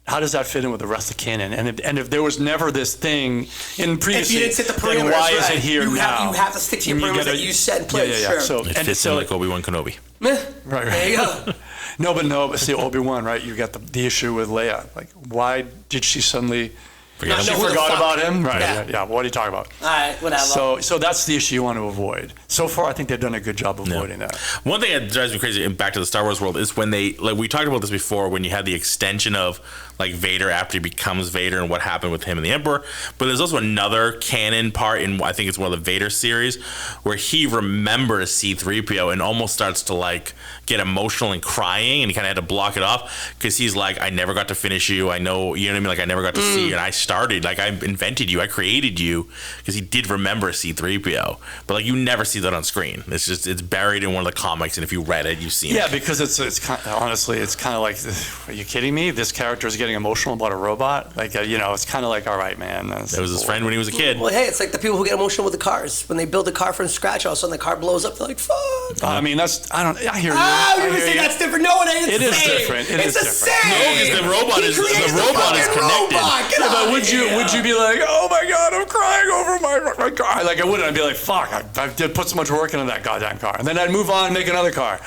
Speaker 3: how does that fit in with the rest of the canon? And if there was never this thing in previous,
Speaker 4: if you didn't set the parameters,
Speaker 3: then why is it here now?
Speaker 4: You have to stick to your parameters that you set in place.
Speaker 3: Yeah.
Speaker 4: Sure.
Speaker 2: It fits in like Obi-Wan Kenobi.
Speaker 3: Right.
Speaker 4: There you go.
Speaker 3: No, but see, Obi-Wan, right? You got the issue with Leia. Like, why did she suddenly... She forgot about him? Right, yeah. What are you talking about?
Speaker 4: All right, whatever.
Speaker 3: So that's the issue you want to avoid. So far, I think they've done a good job avoiding that.
Speaker 2: One thing that drives me crazy, and back to the Star Wars world, is when they, like we talked about this before, when you had the extension of like Vader after he becomes Vader and what happened with him and the Emperor. But there's also another canon part in, I think it's one of the Vader series, where he remembers C-3PO and almost starts to like get emotional and crying, and he kind of had to block it off because he's like, I never got to finish you. I know, you know what I mean? Like, I never got to see you, and I started, like, I invented you, I created you, because he did remember C-3PO. But like, you never see that on screen. It's just, it's buried in one of the comics, and if you read it, you've seen it.
Speaker 3: Yeah, because it's kind of, honestly, it's kind of like, are you kidding me? This character is getting emotional about a robot? Like, it's kind of like, all right, man.
Speaker 2: That was his friend when he was a kid.
Speaker 4: Well, hey, it's like the people who get emotional with the cars. When they build a car from scratch, all of a sudden the car blows up, they're like, fuck.
Speaker 3: I mean, I hear you.
Speaker 4: You would say that's different. No, it ain't.
Speaker 3: It is different.
Speaker 4: It's the same.
Speaker 2: No, because the robot is connected.
Speaker 3: But would you be like, oh my God, I'm crying over my car? Like, I wouldn't. I'd be like, fuck, I did put so much work into that goddamn car. And then I'd move on and make another car.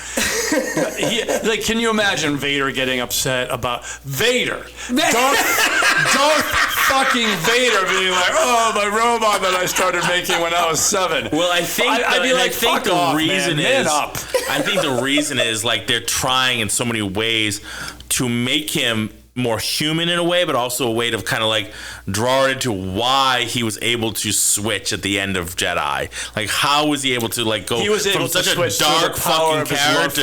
Speaker 3: Can you imagine Vader getting upset about Vader? Darth fucking Vader being like, oh, my robot that I started making when I was 7.
Speaker 2: Well, I think the reason is like they're trying in so many ways to make him more human in a way, but also a way to kind of like draw it into why he was able to switch at the end of Jedi. Like, how was he able to like go from such a dark fucking character?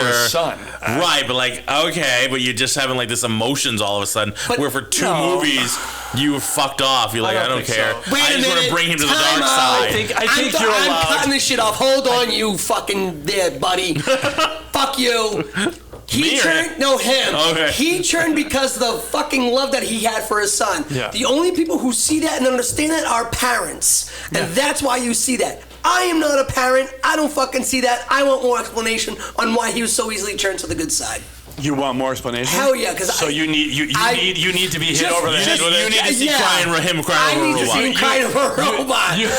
Speaker 2: Right, but like, okay, but you're just having like this emotions all of a sudden. But where for 2 movies you were fucked off. You're like, I don't care.
Speaker 4: So. I just want
Speaker 2: to bring him to the dark side.
Speaker 3: I think you're allowed.
Speaker 4: I'm cutting this shit off. Hold on, you fucking dead buddy. Fuck you. He turned
Speaker 2: Okay.
Speaker 4: He turned because of the fucking love that he had for his son.
Speaker 3: Yeah.
Speaker 4: The only people who see that and understand that are parents. And that's why you see that. I am not a parent. I don't fucking see that. I want more explanation on why he was so easily turned to the good side.
Speaker 3: You want more explanation?
Speaker 4: Hell yeah, because
Speaker 3: you need to be hit over the head with it.
Speaker 2: You need to see him crying over a robot.
Speaker 4: I need to see him crying over a robot.
Speaker 2: And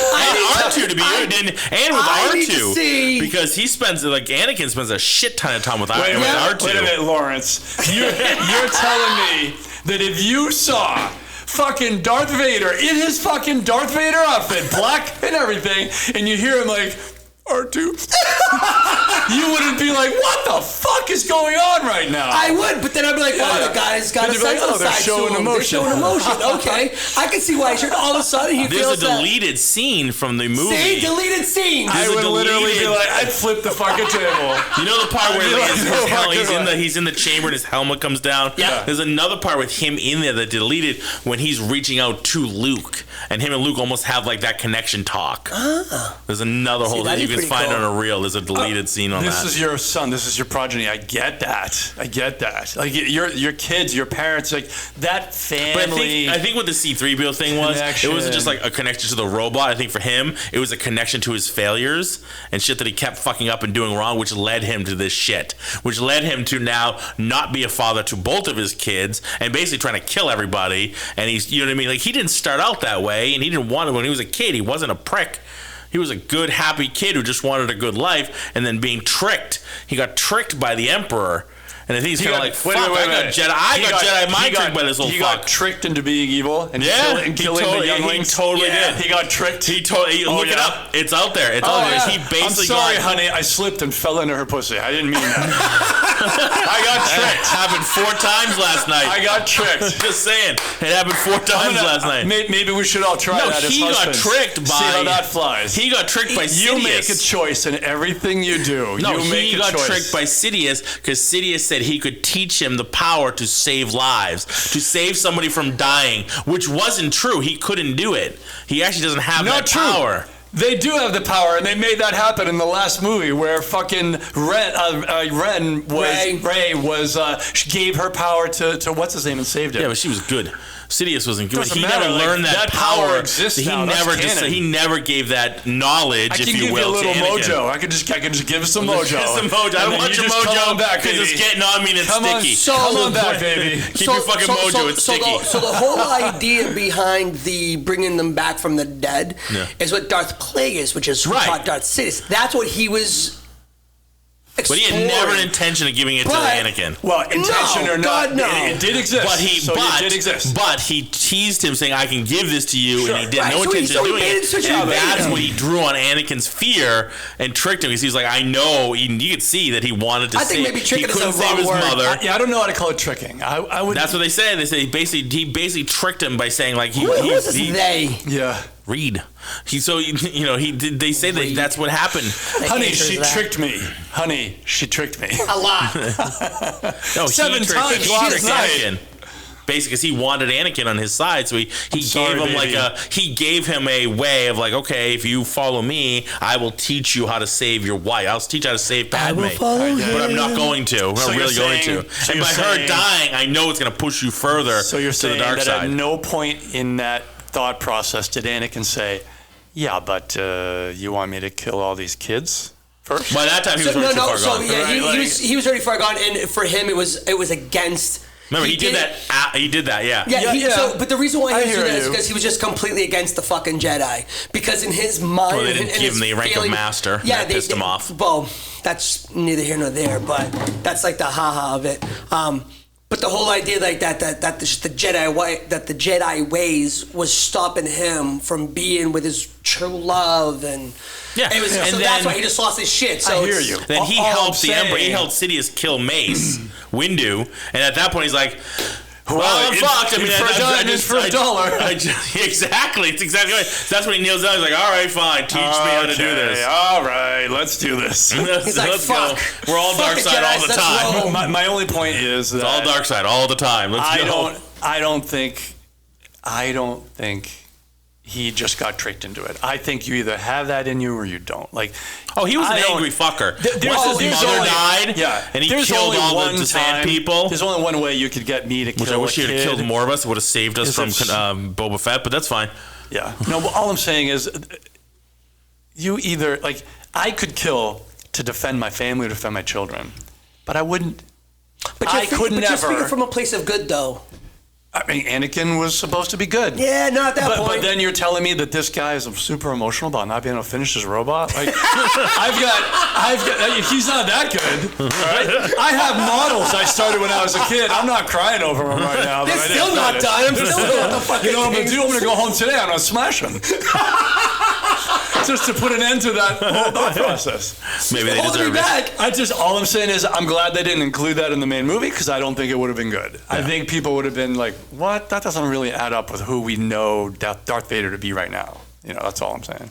Speaker 2: R2 to be and with R2 because he spends Anakin spends a shit ton of time with R2.
Speaker 3: Wait a minute, Lawrence. You're telling me that if you saw fucking Darth Vader in his fucking Darth Vader outfit, black and everything, and you hear him like, R2, you wouldn't be like, what the fuck is going on right now?
Speaker 4: I would, but then I'd be like, wow, the guy's got a sense of
Speaker 3: they're showing emotion.
Speaker 4: They're showing emotion. Okay, I can see why all of a sudden he feels that.
Speaker 2: There's a deleted scene from the movie.
Speaker 4: See, deleted scene.
Speaker 3: I would literally be like, I'd flip the fucking table.
Speaker 2: You know the part where he's in the chamber and his helmet comes down?
Speaker 4: Yeah.
Speaker 2: There's another part with him in there that deleted when he's reaching out to Luke, and him and Luke almost have like that connection talk. There's another whole thing you can find on a reel. There's a deleted scene on that.
Speaker 3: This is your son. This is your progeny. I get that. Like your kids, your parents, like that family.
Speaker 2: But I think what the C-3PO thing was, it wasn't just like a connection to the robot. I think for him, it was a connection to his failures and shit that he kept fucking up and doing wrong, which led him to this shit. Which led him to now not be a father to both of his kids and basically trying to kill everybody. And he's, you know what I mean? Like, he didn't start out that way, and he didn't want it when he was a kid. He wasn't a prick. He was a good, happy kid who just wanted a good life, and then being tricked. He got tricked by the Emperor. And I think he's kind of like, fuck, I got Jedi mind tricked by this little fuck.
Speaker 3: He got tricked into being evil and killing the younglings.
Speaker 2: He totally did.
Speaker 3: He got tricked.
Speaker 2: Look it up. It's out there. It's out there. He basically
Speaker 3: I'm sorry, honey. I slipped and fell into her pussy. I didn't mean that. I got tricked.
Speaker 2: It happened 4 times last night.
Speaker 3: I got tricked.
Speaker 2: Just saying. It happened 4 times last night.
Speaker 3: Maybe we should all try that as husbands.
Speaker 2: He got tricked by...
Speaker 3: See how that flies.
Speaker 2: He got tricked by Sidious.
Speaker 3: You make a choice in everything you do.
Speaker 2: No, he got tricked by Sidious because Sidious said said he could teach him the power to save lives, to save somebody from dying, which wasn't true. He couldn't do it. He actually doesn't have that power.
Speaker 3: They do have the power, and they made that happen in the last movie where fucking she gave her power to what's his name and saved him.
Speaker 2: Yeah, but she was good. Sidious wasn't good.
Speaker 3: Doesn't
Speaker 2: He
Speaker 3: matter,
Speaker 2: never learned that
Speaker 3: power exists now.
Speaker 2: He never gave that knowledge, if you will,
Speaker 3: I can give you a little
Speaker 2: to Anakin.
Speaker 3: mojo. I can just give some mojo.
Speaker 2: I don't want your mojo because it's getting on me and it's sticky.
Speaker 3: Come on back, baby.
Speaker 2: Keep your fucking mojo. It's sticky.
Speaker 4: So the whole idea behind the bringing them back from the dead is what Darth Plagueis, which is who taught Darth Sidious. That's what he was.
Speaker 2: But he had never an intention of giving it to Anakin.
Speaker 3: Well, intention or not,
Speaker 4: it
Speaker 3: did exist.
Speaker 2: It did exist. But he teased him, saying, "I can give this to you," and he did no intention of doing it. And that's what he drew on Anakin's fear and tricked him, because he was like, "I know." You could see that he wanted to save.
Speaker 4: Think maybe tricking
Speaker 2: he couldn't save his mother.
Speaker 3: I don't know how to call it tricking. I would.
Speaker 2: That's what they say. They say he basically tricked him by saying like
Speaker 4: who is this they?
Speaker 3: Yeah.
Speaker 2: Reed. They say that that's what happened.
Speaker 3: Honey, she tricked me.
Speaker 4: A lot.
Speaker 2: No,
Speaker 3: 7 times last night.
Speaker 2: Basically, because he wanted Anakin on his side, so he gave him a way of like, okay, if you follow me, I will teach you how to save your wife. I'll teach you how to save Padme, but I'm not going to. I'm not really going to. And by her dying, I know it's going to push you further to the dark side.
Speaker 3: At no point in that thought process did Anakin say, "Yeah, but you want me to kill all these kids first?"
Speaker 2: By that time, he was already too far gone.
Speaker 4: Yeah, he was already far gone, and for him, it was against.
Speaker 2: Remember, he did that. He did that. Yeah.
Speaker 4: So, but the reason why he was doing that is because he was just completely against the fucking Jedi. Because in his mind,
Speaker 2: they didn't give him the rank of master. Yeah, they pissed him off.
Speaker 4: Well, that's neither here nor there, but that's like the haha of it. But the whole idea like that the Jedi ways was stopping him from being with his true love, and that's why he just lost his shit. So
Speaker 3: I hear you.
Speaker 2: Then he helped the Emperor. He helped Sidious kill Mace Windu, and at that point he's like, "Well, I'm fucked." I mean,
Speaker 3: for a dollar.
Speaker 2: Exactly. It's exactly right. So that's when he kneels down. He's like, "All right, fine. Teach me how to do this.
Speaker 3: All right, let's do this."
Speaker 4: He's like,
Speaker 2: let's
Speaker 4: "Fuck.
Speaker 2: Go. We're all dark side all the time."
Speaker 3: My only point is that
Speaker 2: it's all dark side all the time. Let's go.
Speaker 3: I don't think he just got tricked into it. I think you either have that in you or you don't. Like,
Speaker 2: he was an angry fucker. Once his mother died, and he killed all the sand people.
Speaker 3: There's only one way you could get me to kill a kid.
Speaker 2: I wish he had killed more of us. It would have saved us from Boba Fett, but that's fine.
Speaker 3: Yeah. No, but all I'm saying is, you either, like, I could kill to defend my family or defend my children, but I wouldn't.
Speaker 4: But you're speaking from a place of good, though.
Speaker 3: I mean, Anakin was supposed to be good.
Speaker 4: Yeah, not at that point.
Speaker 3: But then you're telling me that this guy is super emotional about not being able to finish his robot? Like, I've got. He's not that good, right? I have models I started when I was a kid. I'm not crying over them right now.
Speaker 4: They're still not done. I'm still doing what the fuck.
Speaker 3: You know what I'm going to do? I'm going to go home today. I'm going to smash them. Just to put an end to that whole thought process.
Speaker 2: Maybe they deserve it.
Speaker 3: All I'm saying is I'm glad they didn't include that in the main movie, because I don't think it would have been good. Yeah. I think people would have been like, what? That doesn't really add up with who we know Darth Vader to be right now. You know, that's all I'm saying.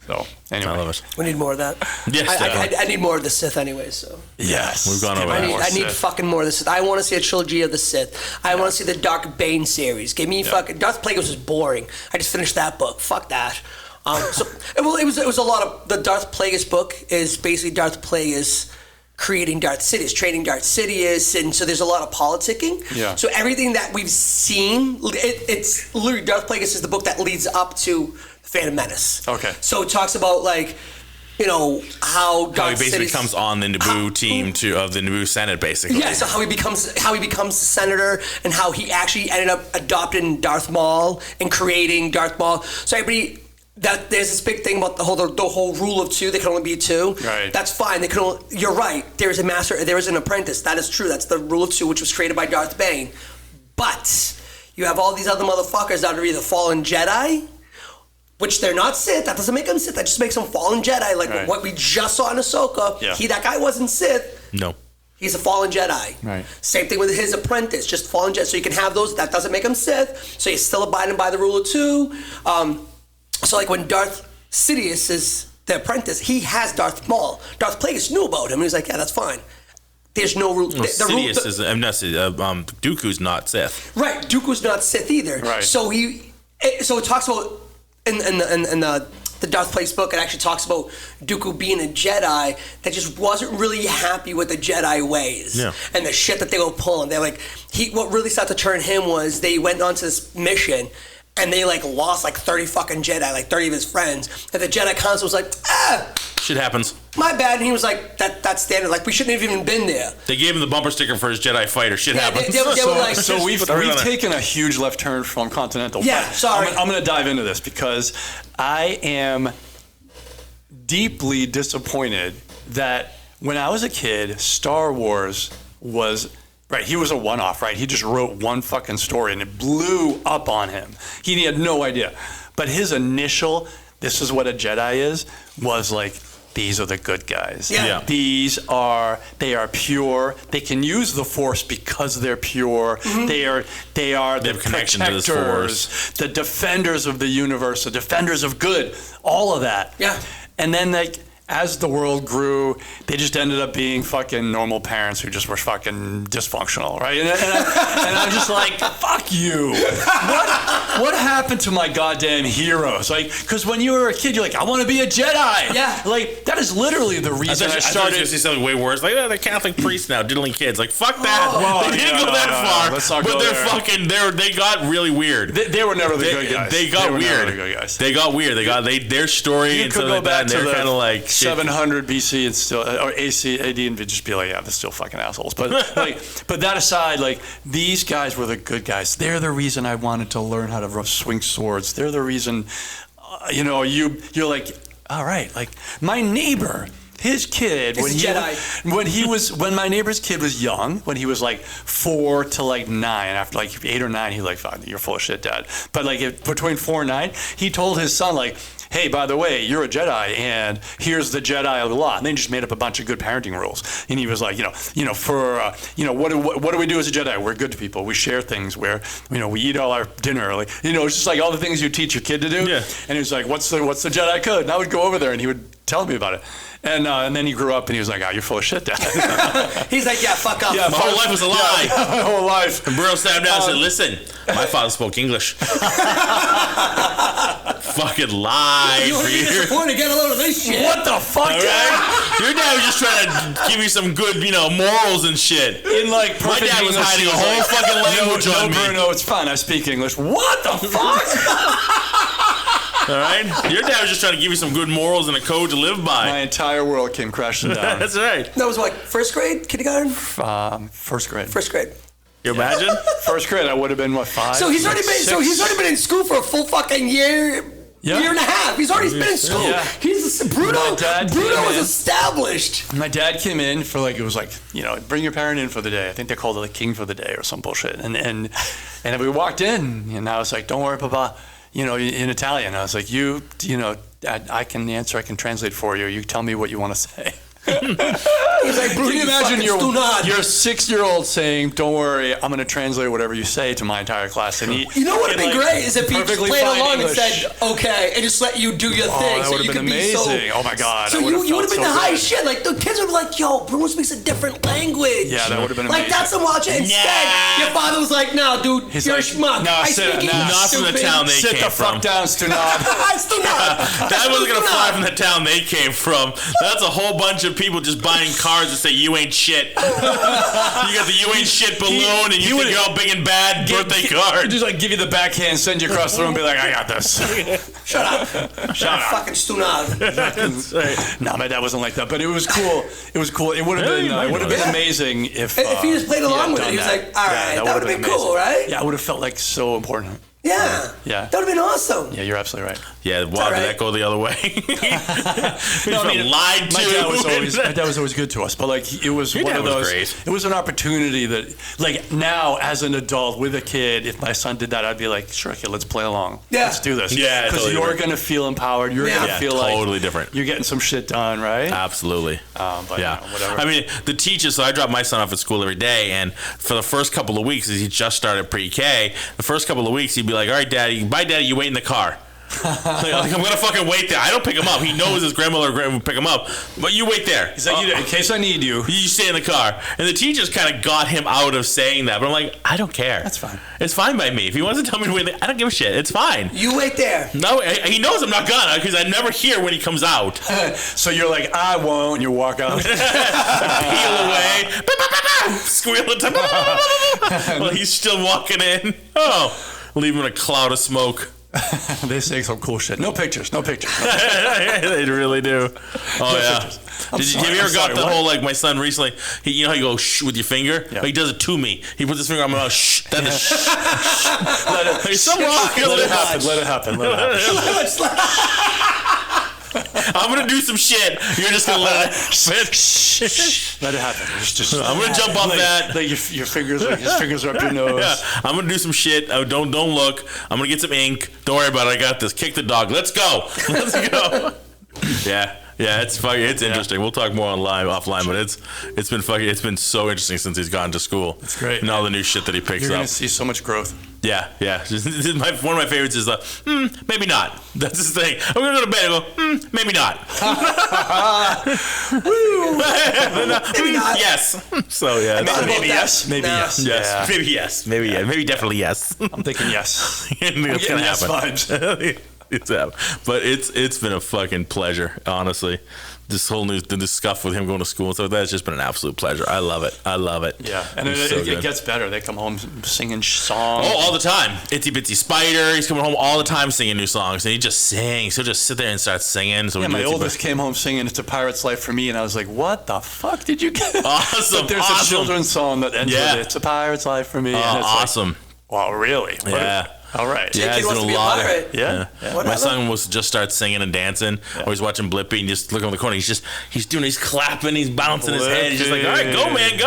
Speaker 3: So, anyway.
Speaker 2: I love it.
Speaker 4: We need more of that.
Speaker 2: Yes,
Speaker 4: I need more of the Sith anyway, so.
Speaker 3: Yes.
Speaker 2: We've gone over that.
Speaker 4: I need fucking more of the Sith. I want to see a trilogy of the Sith. I want to see the Dark Bane series. Give me fucking... Darth Plagueis was boring. I just finished that book. Fuck that. It was a lot of... The Darth Plagueis book is basically Darth Plagueis creating Darth Sidious, training Darth Sidious, and so there's a lot of politicking. Yeah. So everything that we've seen, it's literally Darth Plagueis is the book that leads up to Phantom Menace.
Speaker 3: Okay.
Speaker 4: So it talks about like, you know, how Darth
Speaker 2: he basically
Speaker 4: Sidious
Speaker 2: comes on the Naboo team of the Naboo Senate, basically.
Speaker 4: Yeah. So how he becomes senator, and how he actually ended up adopting Darth Maul and creating Darth Maul. So everybody. That there's this big thing about the whole rule of two. They can only be two.
Speaker 3: Right.
Speaker 4: That's fine. You're right. There is a master. There is an apprentice. That is true. That's the rule of two, which was created by Darth Bane. But you have all these other motherfuckers that are either fallen Jedi, which they're not Sith. That doesn't make them Sith. That just makes them fallen Jedi. Like what we just saw in Ahsoka. Yeah. That guy wasn't Sith.
Speaker 2: No.
Speaker 4: He's a fallen Jedi.
Speaker 3: Right.
Speaker 4: Same thing with his apprentice, just fallen Jedi. So you can have those. That doesn't make him Sith. So he's still abiding by the rule of two. So like when Darth Sidious is the apprentice, he has Darth Maul. Darth Plagueis knew about him. He was like, yeah, that's fine. There's no rule.
Speaker 2: Well, Sidious is Dooku's not Sith.
Speaker 4: Right, Dooku's not Sith either.
Speaker 3: Right.
Speaker 4: So it talks about in the Darth Plagueis book. It actually talks about Dooku being a Jedi that just wasn't really happy with the Jedi ways and the shit that they were pulling. They're like, what really started to turn him was they went onto this mission. And they like lost like 30 fucking Jedi, like 30 of his friends. And the Jedi Council was like,
Speaker 2: shit happens.
Speaker 4: My bad. And he was like, that's standard. Like, we shouldn't have even been there.
Speaker 2: They gave him the bumper sticker for his Jedi fighter. Shit happens.
Speaker 4: They were like,
Speaker 3: so we've taken a huge left turn from Continental.
Speaker 4: Yeah, sorry.
Speaker 3: I'm going to dive into this because I am deeply disappointed that when I was a kid, Star Wars was... Right, he was a one-off, right? He just wrote one fucking story and it blew up on him. He had no idea. But his initial, this is what a Jedi is, was like, these are the good guys.
Speaker 4: Yeah.
Speaker 3: They are pure. They can use the Force because they're pure. Mm-hmm. They are the
Speaker 2: connection to the Force.
Speaker 3: The defenders of the universe, the defenders of good, all of that.
Speaker 4: Yeah.
Speaker 3: And then as the world grew, they just ended up being fucking normal parents who just were fucking dysfunctional, right? And I'm just like, fuck you. What happened to my goddamn heroes? Like, because when you were a kid, you're like, I want to be a Jedi.
Speaker 4: Yeah.
Speaker 3: Like, that is literally the reason I started.
Speaker 2: to see something way worse. Like, they're Catholic priests now, diddling kids. Like, fuck that.
Speaker 3: Well,
Speaker 2: they didn't go that far.
Speaker 3: Let's not
Speaker 2: but
Speaker 3: go
Speaker 2: they're
Speaker 3: there.
Speaker 2: fucking, they got really weird.
Speaker 3: They were never the good guys.
Speaker 2: They got weird.
Speaker 3: Never the good guys.
Speaker 2: They got weird. They got their story and stuff like that. And they're kind of like
Speaker 3: 700 BC and still, or AC, AD, and just be like, yeah, they're still fucking assholes. But but that aside, like, these guys were the good guys. They're the reason I wanted to learn how to swing swords. They're the reason, you're like, all right, like my neighbor. His kid, when my neighbor's kid was young, when he was like 4 to like 9, after like 8 or 9, he was like, you're full of shit, Dad. But like between 4 and 9, he told his son like, hey, by the way, you're a Jedi, and here's the Jedi law. And then he just made up a bunch of good parenting rules. And he was like, what do we do as a Jedi? We're good to people. We share things. We eat all our dinner early. It's just like all the things you teach your kid to do.
Speaker 2: Yeah.
Speaker 3: And he was like, what's the Jedi code? And I would go over there, and he would tell me about it. And then he grew up, and he was like, you're full of shit, Dad.
Speaker 4: He's like, yeah, fuck up.
Speaker 2: Yeah, my whole life was a lie.
Speaker 3: Yeah, my whole life.
Speaker 2: And Bruno sat him down and said, listen, my father spoke English. Fucking lie.
Speaker 4: You want to be disappointed, get a load of this shit.
Speaker 3: What the fuck, Dad?
Speaker 2: Your dad was just trying to give you some good, morals and shit.
Speaker 3: In like perfect
Speaker 2: my dad was
Speaker 3: English,
Speaker 2: hiding a whole fucking language on me.
Speaker 3: Bruno, it's fine. I speak English. What the fuck?
Speaker 2: All right? Your dad was just trying to give you some good morals and a code to live by.
Speaker 3: My entire world came crashing down.
Speaker 2: That's right.
Speaker 4: That was like first grade, kindergarten?
Speaker 3: First grade.
Speaker 4: First grade.
Speaker 2: You imagine?
Speaker 3: First grade, I would have been 5.
Speaker 4: So he's already been in school for a full fucking year.
Speaker 3: Yeah.
Speaker 4: Year and a half. He's already been in school.
Speaker 3: Yeah.
Speaker 4: Bruno was established.
Speaker 3: My dad came in for it was like, bring your parent in for the day. I think they called it like king for the day or some bullshit. And we walked in, and I was like, don't worry, Papa. In Italian. I was like, I can answer, I can translate for you. You tell me what you want to say.
Speaker 4: He's like,
Speaker 3: can you imagine your 6-year-old saying, don't worry, I'm going to translate whatever you say to my entire class. And
Speaker 4: you know what would be great is if he just played along and said, okay, and just let you do your thing.
Speaker 3: That would have been amazing. Oh my God.
Speaker 4: So you would have been the highest shit. Like, the kids would be like, yo, Bruno speaks a different language.
Speaker 3: Yeah, that would have been amazing.
Speaker 4: Like, that's some watch it. Instead, your father was like, no, dude, you're a schmuck.
Speaker 3: No,
Speaker 2: not from the town they came from.
Speaker 3: Sit the fuck down, Stunad.
Speaker 2: That wasn't going to fly from the town they came from. That's a whole bunch of people just buying cards that say you ain't shit. You got the you ain't shit balloon, and you think you're all big and bad birthday card.
Speaker 3: Just like give you the backhand, send you across the room, and be like, I got this.
Speaker 4: Shut up. Fucking Stunad.
Speaker 3: No, my dad wasn't like that, but it was cool. It was cool. It would have been amazing if
Speaker 4: he just played along with it. He was like, all right, that would have been cool, right?
Speaker 3: Yeah, it would have felt like so important.
Speaker 4: Yeah. That would have been awesome.
Speaker 3: Yeah, you're absolutely right.
Speaker 2: Yeah, wow, did that go the other way? Lied to.
Speaker 3: My dad was always good to us, but like it was one of those. It was an opportunity that, like, now as an adult with a kid, if my son did that, I'd be like, sure, kid, let's play along.
Speaker 4: Yeah.
Speaker 3: Let's do this.
Speaker 2: Yeah,
Speaker 3: because you're gonna feel empowered. You're gonna feel like
Speaker 2: totally different.
Speaker 3: You're getting some shit done, right?
Speaker 2: Absolutely.
Speaker 3: But whatever.
Speaker 2: I mean, the teachers. So I drop my son off at school every day, and for the first couple of weeks, as he just started pre-K, the first couple of weeks, he'd be like, "All right, Daddy, bye, Daddy. You wait in the car." Like, I'm gonna fucking wait there. I don't pick him up. He knows his grandmother will pick him up, but you wait there.
Speaker 3: He's like, in case I need you.
Speaker 2: You stay in the car. And the teachers kind of got him out of saying that. But I'm like, I don't care.
Speaker 3: That's fine.
Speaker 2: It's fine by me. If he wants to tell me to wait there, I don't give a shit. It's fine.
Speaker 4: You wait there.
Speaker 2: No, he knows I'm not gonna, because I never hear when he comes out.
Speaker 3: So you're like, I won't, and you walk out.
Speaker 2: Peel away. Squeal the time. Well, he's still walking in. Oh, leave him in a cloud of smoke.
Speaker 3: They say some cool shit. No pictures.
Speaker 2: They really do. Oh, yeah. Have you ever got the whole, like, my son recently, you know how you go shh with your finger? Yeah. He does it to me. He puts his finger on my mouth, shh. That is shh. Let it happen. I'm going to do some shit. You're just going to let it
Speaker 3: let it happen.
Speaker 2: I'm going to jump off that.
Speaker 3: Like your fingers, his fingers are up your nose.
Speaker 2: Yeah. I'm going to do some shit. Don't look. I'm going to get some ink. Don't worry about it. I got this. Kick the dog. Let's go. Yeah. Yeah, it's fucking. It's interesting. We'll talk more offline, but it's been fucking. It's been so interesting since he's gone to school.
Speaker 3: It's great.
Speaker 2: And all the new shit that he picks
Speaker 3: You're
Speaker 2: up.
Speaker 3: Gonna see so much growth.
Speaker 2: Yeah. One of my favorites is maybe not. That's his thing. I'm gonna go to bed and go, maybe not.
Speaker 4: Maybe not.
Speaker 2: Yes. So yeah.
Speaker 3: Maybe yes. Maybe
Speaker 4: No.
Speaker 3: yes.
Speaker 2: Yes.
Speaker 3: Yeah.
Speaker 2: Maybe yes. Maybe yeah. Maybe definitely yes.
Speaker 3: I'm thinking yes.
Speaker 2: It's gonna
Speaker 3: yes
Speaker 2: happen.
Speaker 3: vibes.
Speaker 2: But it's been a fucking pleasure, honestly. This whole this scuff with him going to school and stuff like that, it's just been an absolute pleasure. I love it.
Speaker 3: Yeah, and it gets better. They come home singing songs.
Speaker 2: Oh, all the time. Itsy Bitsy Spider. He's coming home all the time singing new songs, and he just sings. He'll just sit there and start singing. So
Speaker 3: my oldest came home singing "It's a Pirate's Life for Me," and I was like, "What the fuck did you get?"
Speaker 2: Awesome.
Speaker 3: But there's a children's song that ends with "It's a Pirate's Life for Me."
Speaker 2: Oh,
Speaker 3: and it's
Speaker 2: awesome.
Speaker 3: Wow, really?
Speaker 2: Yeah.
Speaker 3: All right.
Speaker 2: Yeah,
Speaker 4: kid wants to be a pirate.
Speaker 3: Yeah.
Speaker 2: My son was just start singing and dancing, or he's watching Blippi and just looking on the corner. He's clapping, he's bouncing his head. He's just like, all right, go man,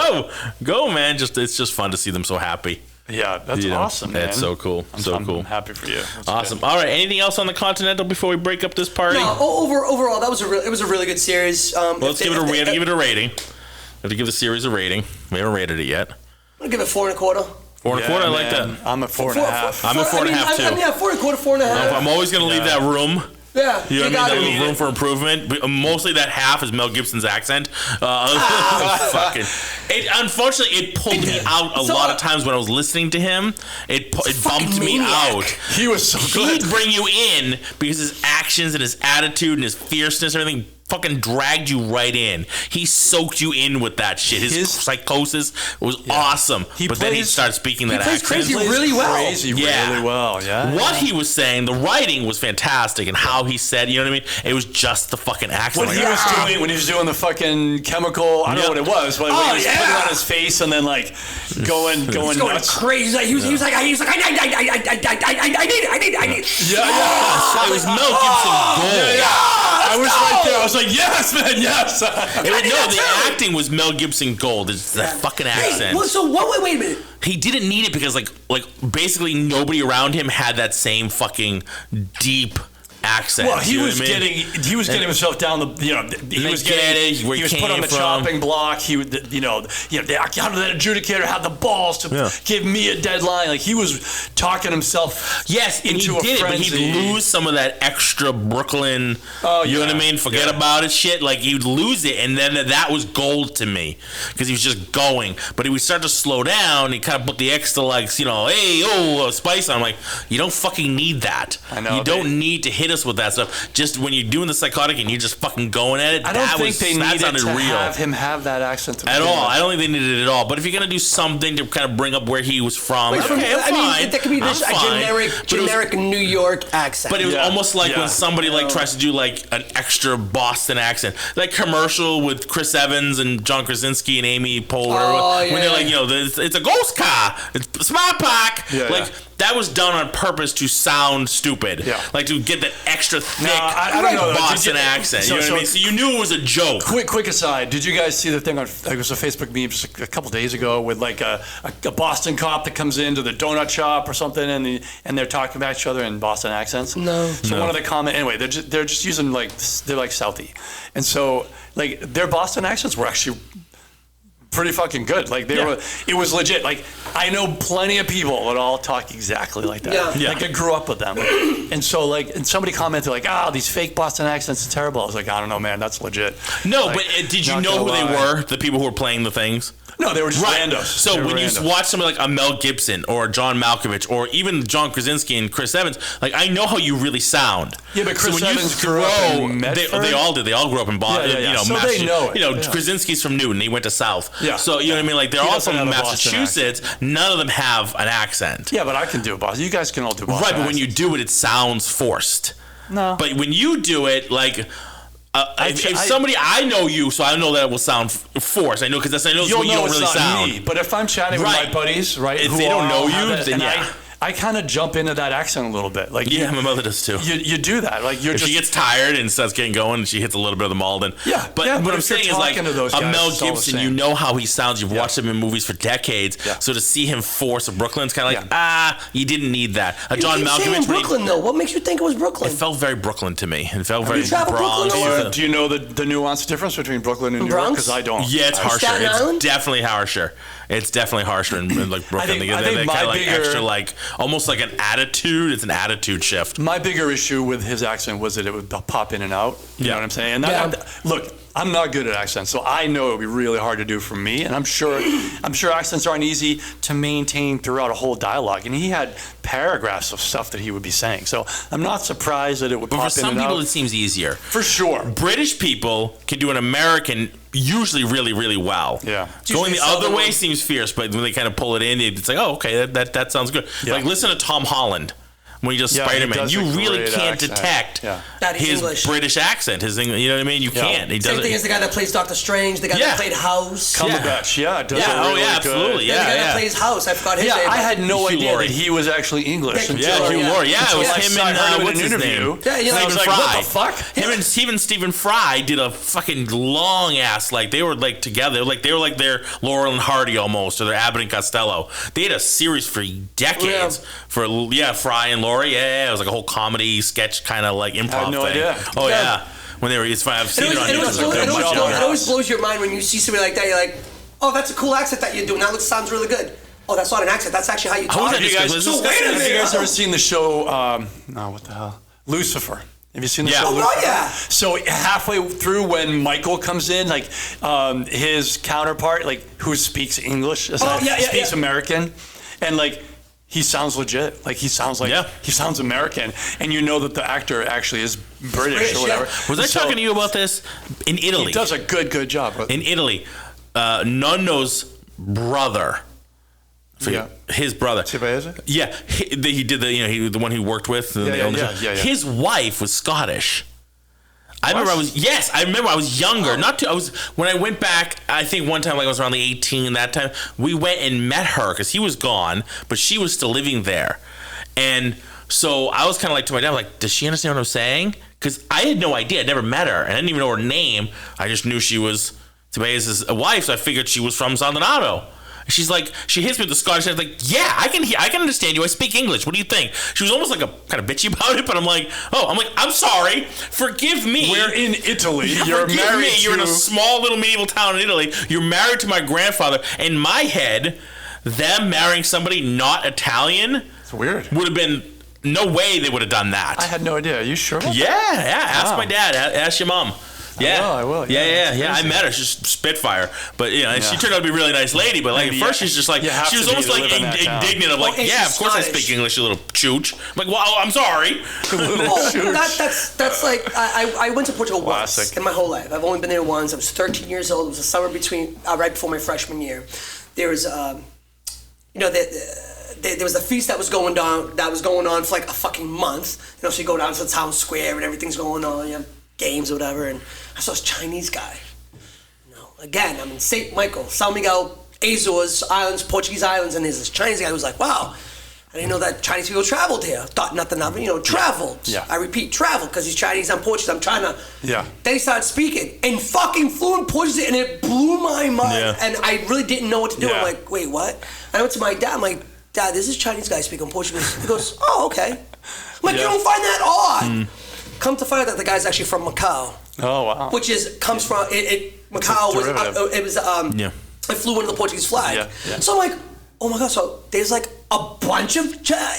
Speaker 2: go man. It's just fun to see them so happy.
Speaker 3: Yeah, that's awesome, man.
Speaker 2: It's so cool, cool.
Speaker 3: I'm happy for you. That's
Speaker 2: awesome.
Speaker 3: Good.
Speaker 2: All right, anything else on the Continental before we break up this party?
Speaker 4: No, overall, it was a really good series.
Speaker 2: We have to give it a rating. We have to give the series a rating. We haven't rated it yet.
Speaker 4: I'm gonna give it 4.25.
Speaker 2: 4.25. I like that.
Speaker 3: I'm a 4.5.
Speaker 2: I'm a 4.5 too.
Speaker 4: Yeah, 4.25, 4.5.
Speaker 2: I'm always gonna leave that room.
Speaker 4: Yeah,
Speaker 2: you know what I mean? That little room for improvement. Mostly that half is Mel Gibson's accent. Unfortunately, it pulled me out a lot of times when I was listening to him. It bumped me out.
Speaker 3: He was so good.
Speaker 2: He'd bring you in because his actions and his attitude and his fierceness and everything fucking dragged you right in. He soaked you in with that shit. His psychosis was awesome. Then he'd start speaking that accent.
Speaker 4: Crazy really well.
Speaker 3: Really well, yeah.
Speaker 2: What he was saying, the writing was fantastic, and how he said, you know what I mean? It was just the fucking accent.
Speaker 3: When he was doing the fucking chemical, I don't know what it was, but when he was putting it on his face and then like going nuts.
Speaker 4: Crazy. He was like, I need.
Speaker 2: Yeah. It was Mel Gibson gold.
Speaker 3: I was right there. I was like, yes, man, yes.
Speaker 2: The acting was Mel Gibson gold. It's that fucking accent.
Speaker 4: Wait a minute.
Speaker 2: He didn't need it because like basically nobody around him had that same fucking deep accent.
Speaker 3: Well, he was getting himself down the, he was put on the chopping block. How did that adjudicator have the balls to give me a deadline? Like he was talking himself into a frenzy.
Speaker 2: But he'd lose some of that extra Brooklyn, you know what I mean? Forget about it shit. Like he'd lose it, and then that was gold to me because he was just going. But he would start to slow down. He kind of put the extra spice on. I'm like, you don't fucking need that.
Speaker 3: I know.
Speaker 2: You don't need to hit us with that stuff. Just when you're doing the psychotic and you're just fucking going at it,
Speaker 3: I don't think they needed to have him have that accent
Speaker 2: at all. I don't think they needed it at all. But if you're gonna do something to kind of bring up where he was from, fine.
Speaker 4: That could be a generic New York accent.
Speaker 2: But it was almost like when somebody tries to do like an extra Boston accent, like commercial with Chris Evans and John Krasinski and Amy Poehler, when they're like, it's a ghost car, it's smart park, that was done on purpose to sound stupid, like to get that extra thick Boston accent. You know what I mean? So you knew it was a joke.
Speaker 3: Quick aside, did you guys see the thing on? It was a Facebook meme just a couple days ago with like a Boston cop that comes into the donut shop or something, and they're talking about each other in Boston accents.
Speaker 4: No.
Speaker 3: So one of the comment anyway, they're just using they're like Southie, and so like their Boston accents were actually pretty fucking good. Like it was legit. Like I know plenty of people that all talk exactly like that.
Speaker 4: Yeah.
Speaker 3: Like I grew up with them. And so and somebody commented like, these fake Boston accents are terrible. I was like, I don't know, man, that's legit.
Speaker 2: No,
Speaker 3: like,
Speaker 2: but did you know who they were? The people who were playing the things?
Speaker 3: No, they were just randos.
Speaker 2: So when you watch somebody like a Mel Gibson or John Malkovich or even John Krasinski and Chris Evans, like I know how you really sound.
Speaker 3: Yeah, but Chris
Speaker 2: so when
Speaker 3: Evans
Speaker 2: you
Speaker 3: grew up in Medford?
Speaker 2: they all did. They all grew up in Boston.
Speaker 3: Yeah.
Speaker 2: You know,
Speaker 3: so they know it.
Speaker 2: Krasinski's from Newton. He went to South.
Speaker 3: Yeah.
Speaker 2: So you know what I mean? Like they're all from
Speaker 3: have a
Speaker 2: Massachusetts. None of them have an accent.
Speaker 3: Yeah, but I can do Boston. You guys can all do Boston.
Speaker 2: Right, but when you do it, it sounds forced.
Speaker 3: No.
Speaker 2: But when you do it, like. If somebody I know you, so I know that it will sound forced. I know because I know it's what you don't really sound.
Speaker 3: Me, but if I'm chatting with my buddies, right,
Speaker 2: if they don't know you, then
Speaker 3: I kind of jump into that accent a little bit. Like
Speaker 2: my mother does too.
Speaker 3: You do that. Like if
Speaker 2: she gets tired and starts getting going, and she hits a little bit of the Malden.
Speaker 3: Yeah.
Speaker 2: But what I'm saying is like a Mel Gibson, you know how he sounds. You've watched him in movies for decades. Yeah. So to see him force a Brooklyn, it's kind of like you didn't need that. John Malkovich.
Speaker 4: Brooklyn though. What makes you think it was Brooklyn?
Speaker 2: It felt very Brooklyn to me. It felt very
Speaker 3: Bronx. Do you know the nuance difference between Brooklyn and New York? Because I don't.
Speaker 2: Yeah, it's harsher. It's definitely harsher. It's definitely harsher in like Brooklyn. They kind of like extra like almost like an attitude. It's an attitude shift.
Speaker 3: My bigger issue with his accent was that it would pop in and out. You know what I'm saying? And look, I'm not good at accents, so I know it would be really hard to do for me. And I'm sure accents aren't easy to maintain throughout a whole dialogue. And he had paragraphs of stuff that he would be saying. So I'm not surprised that it would pop in and out.
Speaker 2: But for some people, it seems easier.
Speaker 3: For sure.
Speaker 2: British people can do an American usually really, really well.
Speaker 3: Yeah.
Speaker 2: Going the other way seems fierce, but when they kind of pull it in, it's like, oh, okay, that sounds good. Yeah. Like, listen to Tom Holland. When he does Spider-Man, you really can't detect his
Speaker 4: English.
Speaker 2: British accent. His English, you know what I mean? You can't. He
Speaker 4: Same thing as the guy that plays Doctor Strange, the guy that played House.
Speaker 3: Cumberbatch,
Speaker 2: absolutely.
Speaker 4: The guy that plays House, I forgot his name.
Speaker 3: I had no idea that he was actually English.
Speaker 2: Hugh Laurie. Yeah, it was him and what's his name?
Speaker 3: Stephen Fry. What the fuck?
Speaker 2: Him and Stephen Fry did a fucking long ass, like they were like together, like they were like their Laurel and Hardy almost, or their Abbott and Costello. They had a series for decades for Fry and Laurie. Yeah, it was like a whole comedy sketch kind of like improv
Speaker 3: I had no
Speaker 2: thing.
Speaker 3: Idea.
Speaker 2: Oh yeah. When they were, it's fine. I've seen it on YouTube.
Speaker 4: It always blows your mind when you see somebody like that. You're like, oh, that's a cool accent that you're doing. That sounds really good. Oh, that's not an accent. That's actually how you talk.
Speaker 3: Have you guys ever seen the show? What the hell? Lucifer. Have you seen the show?
Speaker 4: Oh, yeah.
Speaker 3: So halfway through, when Michael comes in, like his counterpart, like who speaks English, speaks American, and like. He sounds legit. Like he sounds American, and you know that the actor actually is British or whatever.
Speaker 2: Was I talking to you about this in Italy?
Speaker 3: He does a good job.
Speaker 2: In Italy, Nonno's brother, his brother. Yeah, he did the one he worked with. His wife was Scottish. I remember I was younger. When I went back, I think one time, like I was around the 18 that time, we went and met her because he was gone, but she was still living there. And so I was kind of like to my dad, like, does she understand what I'm saying? Because I had no idea. I'd never met her. And I didn't even know her name. I just knew she was Tobias' wife, so I figured she was from San Donato. She's like, she hits me with the Scottish accent. Like, yeah, I can understand you. I speak English. What do you think? She was almost like a kind of bitchy about it, but I'm like, I'm sorry. Forgive me.
Speaker 3: We're in Italy. You're married.
Speaker 2: You're in a small little medieval town in Italy. You're married to my grandfather. In my head, them marrying somebody not Italian.
Speaker 3: It's weird.
Speaker 2: Would have been no way they would have done that.
Speaker 3: I had no idea. Are you sure?
Speaker 2: Yeah. Ask my dad. Ask your mom. Yeah,
Speaker 3: I will.
Speaker 2: Yeah. I met her. She's Spitfire, but she turned out to be a really nice lady. But like at first, she's just like she was almost like indignant of like, of course I speak English, you little chooch. I'm like, well, I'm sorry.
Speaker 4: That's like I went to Portugal once in my whole life. I've only been there once. I was 13 years old. It was the summer between right before my freshman year. There was there was a feast that was going on for like a fucking month. So you go down to the town square and everything's going on. Games or whatever, and I saw this Chinese guy. Again, I'm in St. Michael, São Miguel, Azores Islands, Portuguese islands, and there's this Chinese guy who's like, wow, I didn't know that Chinese people traveled here. Thought nothing of it, traveled.
Speaker 3: Yeah.
Speaker 4: I repeat, traveled, because he's Chinese, I'm Portuguese, I'm trying to.
Speaker 3: Yeah.
Speaker 4: Then he started speaking in fucking fluent Portuguese, and it blew my mind, and I really didn't know what to do. I'm like, wait, what? And I went to my dad, I'm like, Dad, this is Chinese guy speaking Portuguese. He goes, oh, okay. I'm like, you don't find that odd? Come to find out that the guy's actually from Macau.
Speaker 3: Oh wow!
Speaker 4: Which comes from Macau was it was I flew under the Portuguese flag.
Speaker 3: Yeah.
Speaker 4: So I'm like, oh my God, so there's like a bunch of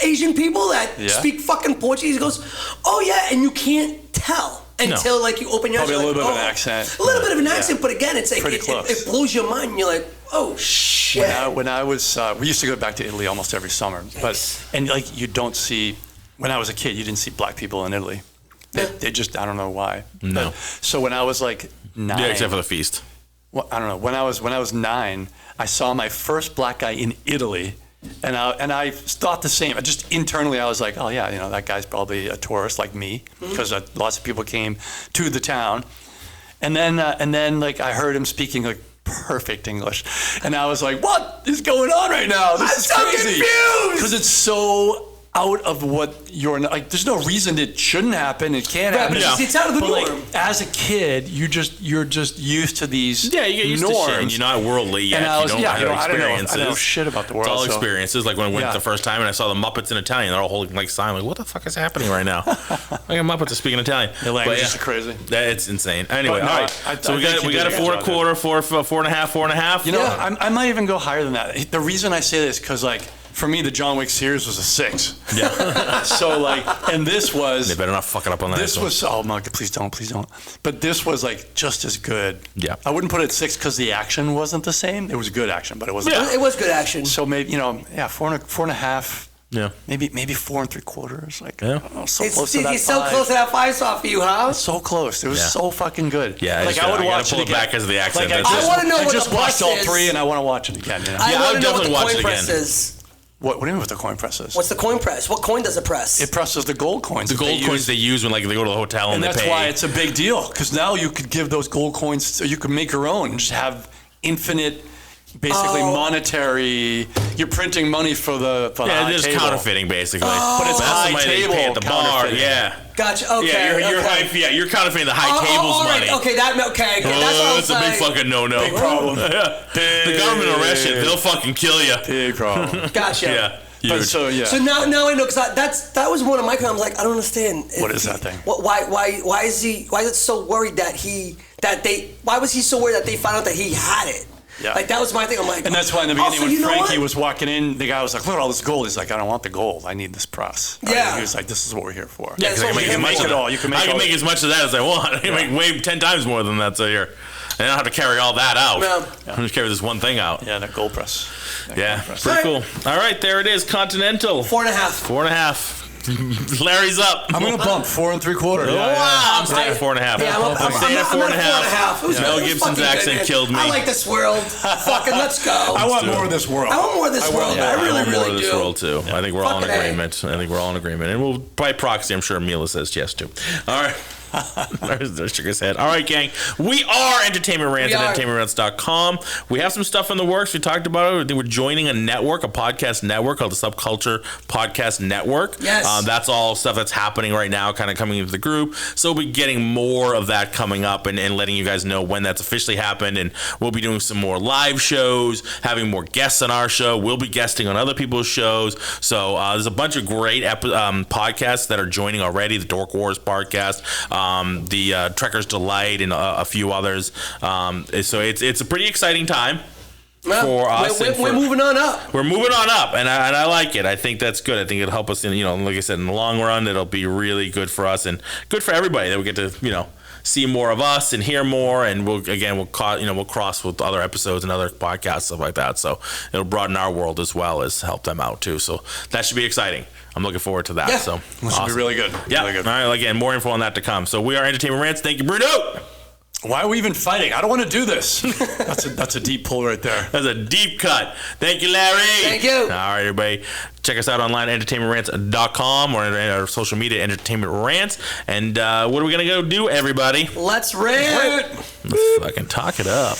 Speaker 4: Asian people that speak fucking Portuguese. He goes, oh yeah, and you can't tell until like you open your eyes.
Speaker 3: Probably a little bit of an accent.
Speaker 4: A little bit of an accent, but again, it's like it blows your mind. And you're like, oh shit.
Speaker 3: When I was, we used to go back to Italy almost every summer, and like you don't see. When I was a kid, you didn't see black people in Italy. They just, I don't know why.
Speaker 2: No.
Speaker 3: So when I was like 9,
Speaker 2: except for the feast.
Speaker 3: Well, I don't know. When I was 9, I saw my first black guy in Italy, and I thought the same. Just internally, I was like, oh yeah, that guy's probably a tourist like me, because lots of people came to the town, and then like I heard him speaking like perfect English, and I was like, what is going on right now? This is crazy.
Speaker 4: Confused
Speaker 3: because it's so out of what you're like. There's no reason it shouldn't happen. It can't happen.
Speaker 4: But it's out of the norm.
Speaker 3: Like, as a kid, you're just used to these.
Speaker 2: Yeah, you get used
Speaker 3: norms.
Speaker 2: to shit, and you're not worldly yet.
Speaker 3: And I was,
Speaker 2: you don't have experiences.
Speaker 3: I don't know shit about the world.
Speaker 2: It's all experiences. Like when I went the first time and I saw the Muppets in Italian, they're all holding like sign. Like, what the fuck is happening right now? Like Muppets are speaking Italian.
Speaker 3: The language is crazy.
Speaker 2: It's insane. Anyway, all right. So we got a 4.25, 4.5.
Speaker 3: I might even go higher than that. The reason I say this because like. For me, the John Wick series was a 6.
Speaker 2: Yeah.
Speaker 3: So like, and this was.
Speaker 2: They better not fuck it up on that.
Speaker 3: This was. Oh my God! Please don't. But this was like just as good.
Speaker 2: Yeah.
Speaker 3: I wouldn't put it 6 because the action wasn't the same. It was good action, but it wasn't.
Speaker 4: Yeah. It was good action.
Speaker 3: So maybe 4.5.
Speaker 2: Yeah.
Speaker 3: Maybe 4.75. Like
Speaker 4: so close to that. It's so close to that 5-star for you, huh?
Speaker 3: So close. It was so fucking good.
Speaker 2: Yeah.
Speaker 3: Like I would watch
Speaker 2: pull it back because of the accent.
Speaker 3: Like,
Speaker 4: I want to know what the
Speaker 3: I just watched all
Speaker 4: is.
Speaker 3: 3 and I want to watch it again.
Speaker 4: I would definitely watch it again.
Speaker 3: What do you mean what the coin press is?
Speaker 4: What's the coin press? What coin does it press?
Speaker 3: It presses the gold coins.
Speaker 2: The gold coins they use when like they go to the hotel and they pay.
Speaker 3: And that's why it's a big deal, because now you could give those gold coins, so you could make your own and just have infinite, basically monetary. You're printing money for the high
Speaker 2: just
Speaker 3: table.
Speaker 2: Counterfeiting basically.
Speaker 3: But it's high table
Speaker 2: pay at the bar. Yeah.
Speaker 4: Gotcha. Okay.
Speaker 2: Yeah, you're counterfeiting the high tables money.
Speaker 4: Okay, that's what
Speaker 2: that's a big fucking no-no.
Speaker 3: Big problem.
Speaker 2: The government will arrest you. They'll fucking kill you.
Speaker 3: Big problem.
Speaker 4: Gotcha.
Speaker 2: Yeah.
Speaker 3: So
Speaker 4: now I know, because that was one of my comments. I was like, I don't understand.
Speaker 3: What is that thing?
Speaker 4: Why is it so worried why was he so worried that they found out that he had it?
Speaker 3: Yeah.
Speaker 4: Like that was my thing. I'm like,
Speaker 3: and that's why in the beginning when Frankie was walking in, the guy was like, "Look at all this gold." He's like, "I don't want the gold. I need this press."
Speaker 4: Yeah.
Speaker 3: He was like, "This is what we're here for."
Speaker 2: Yeah, because I can make it all. I can make as much of that as I want. I can make way 10 times more than that. So here, I don't have to carry all that out. I just carry this one thing out.
Speaker 3: Yeah, that gold press.
Speaker 2: Pretty cool. All right, there it is. Continental.
Speaker 4: 4.5.
Speaker 2: 4.5. Larry's up.
Speaker 3: I'm gonna bump 4.75.
Speaker 2: Wow, I'm staying at 4.5.
Speaker 4: Yeah, I'm
Speaker 2: staying at 4.5. Mel Gibson's accent killed me.
Speaker 4: I like this world. Fucking let's go.
Speaker 3: I want more of this world.
Speaker 4: I want more of this world. I really, really do.
Speaker 2: More of this world too. I think we're all in agreement. And we'll by proxy, I'm sure Mila says yes too. All right. Shook his head. All right, gang. We are Entertainment Rants at entertainmentrants.com. We have some stuff in the works. We talked about it. We're joining a podcast network called the Subculture Podcast Network.
Speaker 4: Yes.
Speaker 2: That's all stuff that's happening right now, kind of coming into the group. So we'll be getting more of that coming up and letting you guys know when that's officially happened. And we'll be doing some more live shows, having more guests on our show. We'll be guesting on other people's shows. So there's a bunch of great podcasts that are joining already. The Dork Wars podcast. The Trekker's Delight and a few others. So it's a pretty exciting time for us.
Speaker 4: We're moving on up.
Speaker 2: We're moving on up, and I like it. I think that's good. I think it'll help us in, like I said, in the long run, it'll be really good for us and good for everybody that we get to, see more of us and hear more, and we'll cross with other episodes and other podcasts, stuff like that. So it'll broaden our world as well as help them out too. So that should be exciting. I'm looking forward to that.
Speaker 4: Yeah.
Speaker 2: So
Speaker 3: this should be really good.
Speaker 2: Yeah.
Speaker 3: Really good.
Speaker 2: All right. Again, more info on that to come. So we are Entertainment Rants. Thank you, Bruno.
Speaker 3: Why are we even fighting? I don't want to do this. That's a deep pull right there.
Speaker 2: That's a deep cut. Thank you, Larry.
Speaker 4: Thank you.
Speaker 2: All right, everybody. Check us out online, entertainmentrants.com, or our social media, Entertainment Rants. And what are we going to go do, everybody?
Speaker 4: Let's rant.
Speaker 2: Let's fucking talk it up.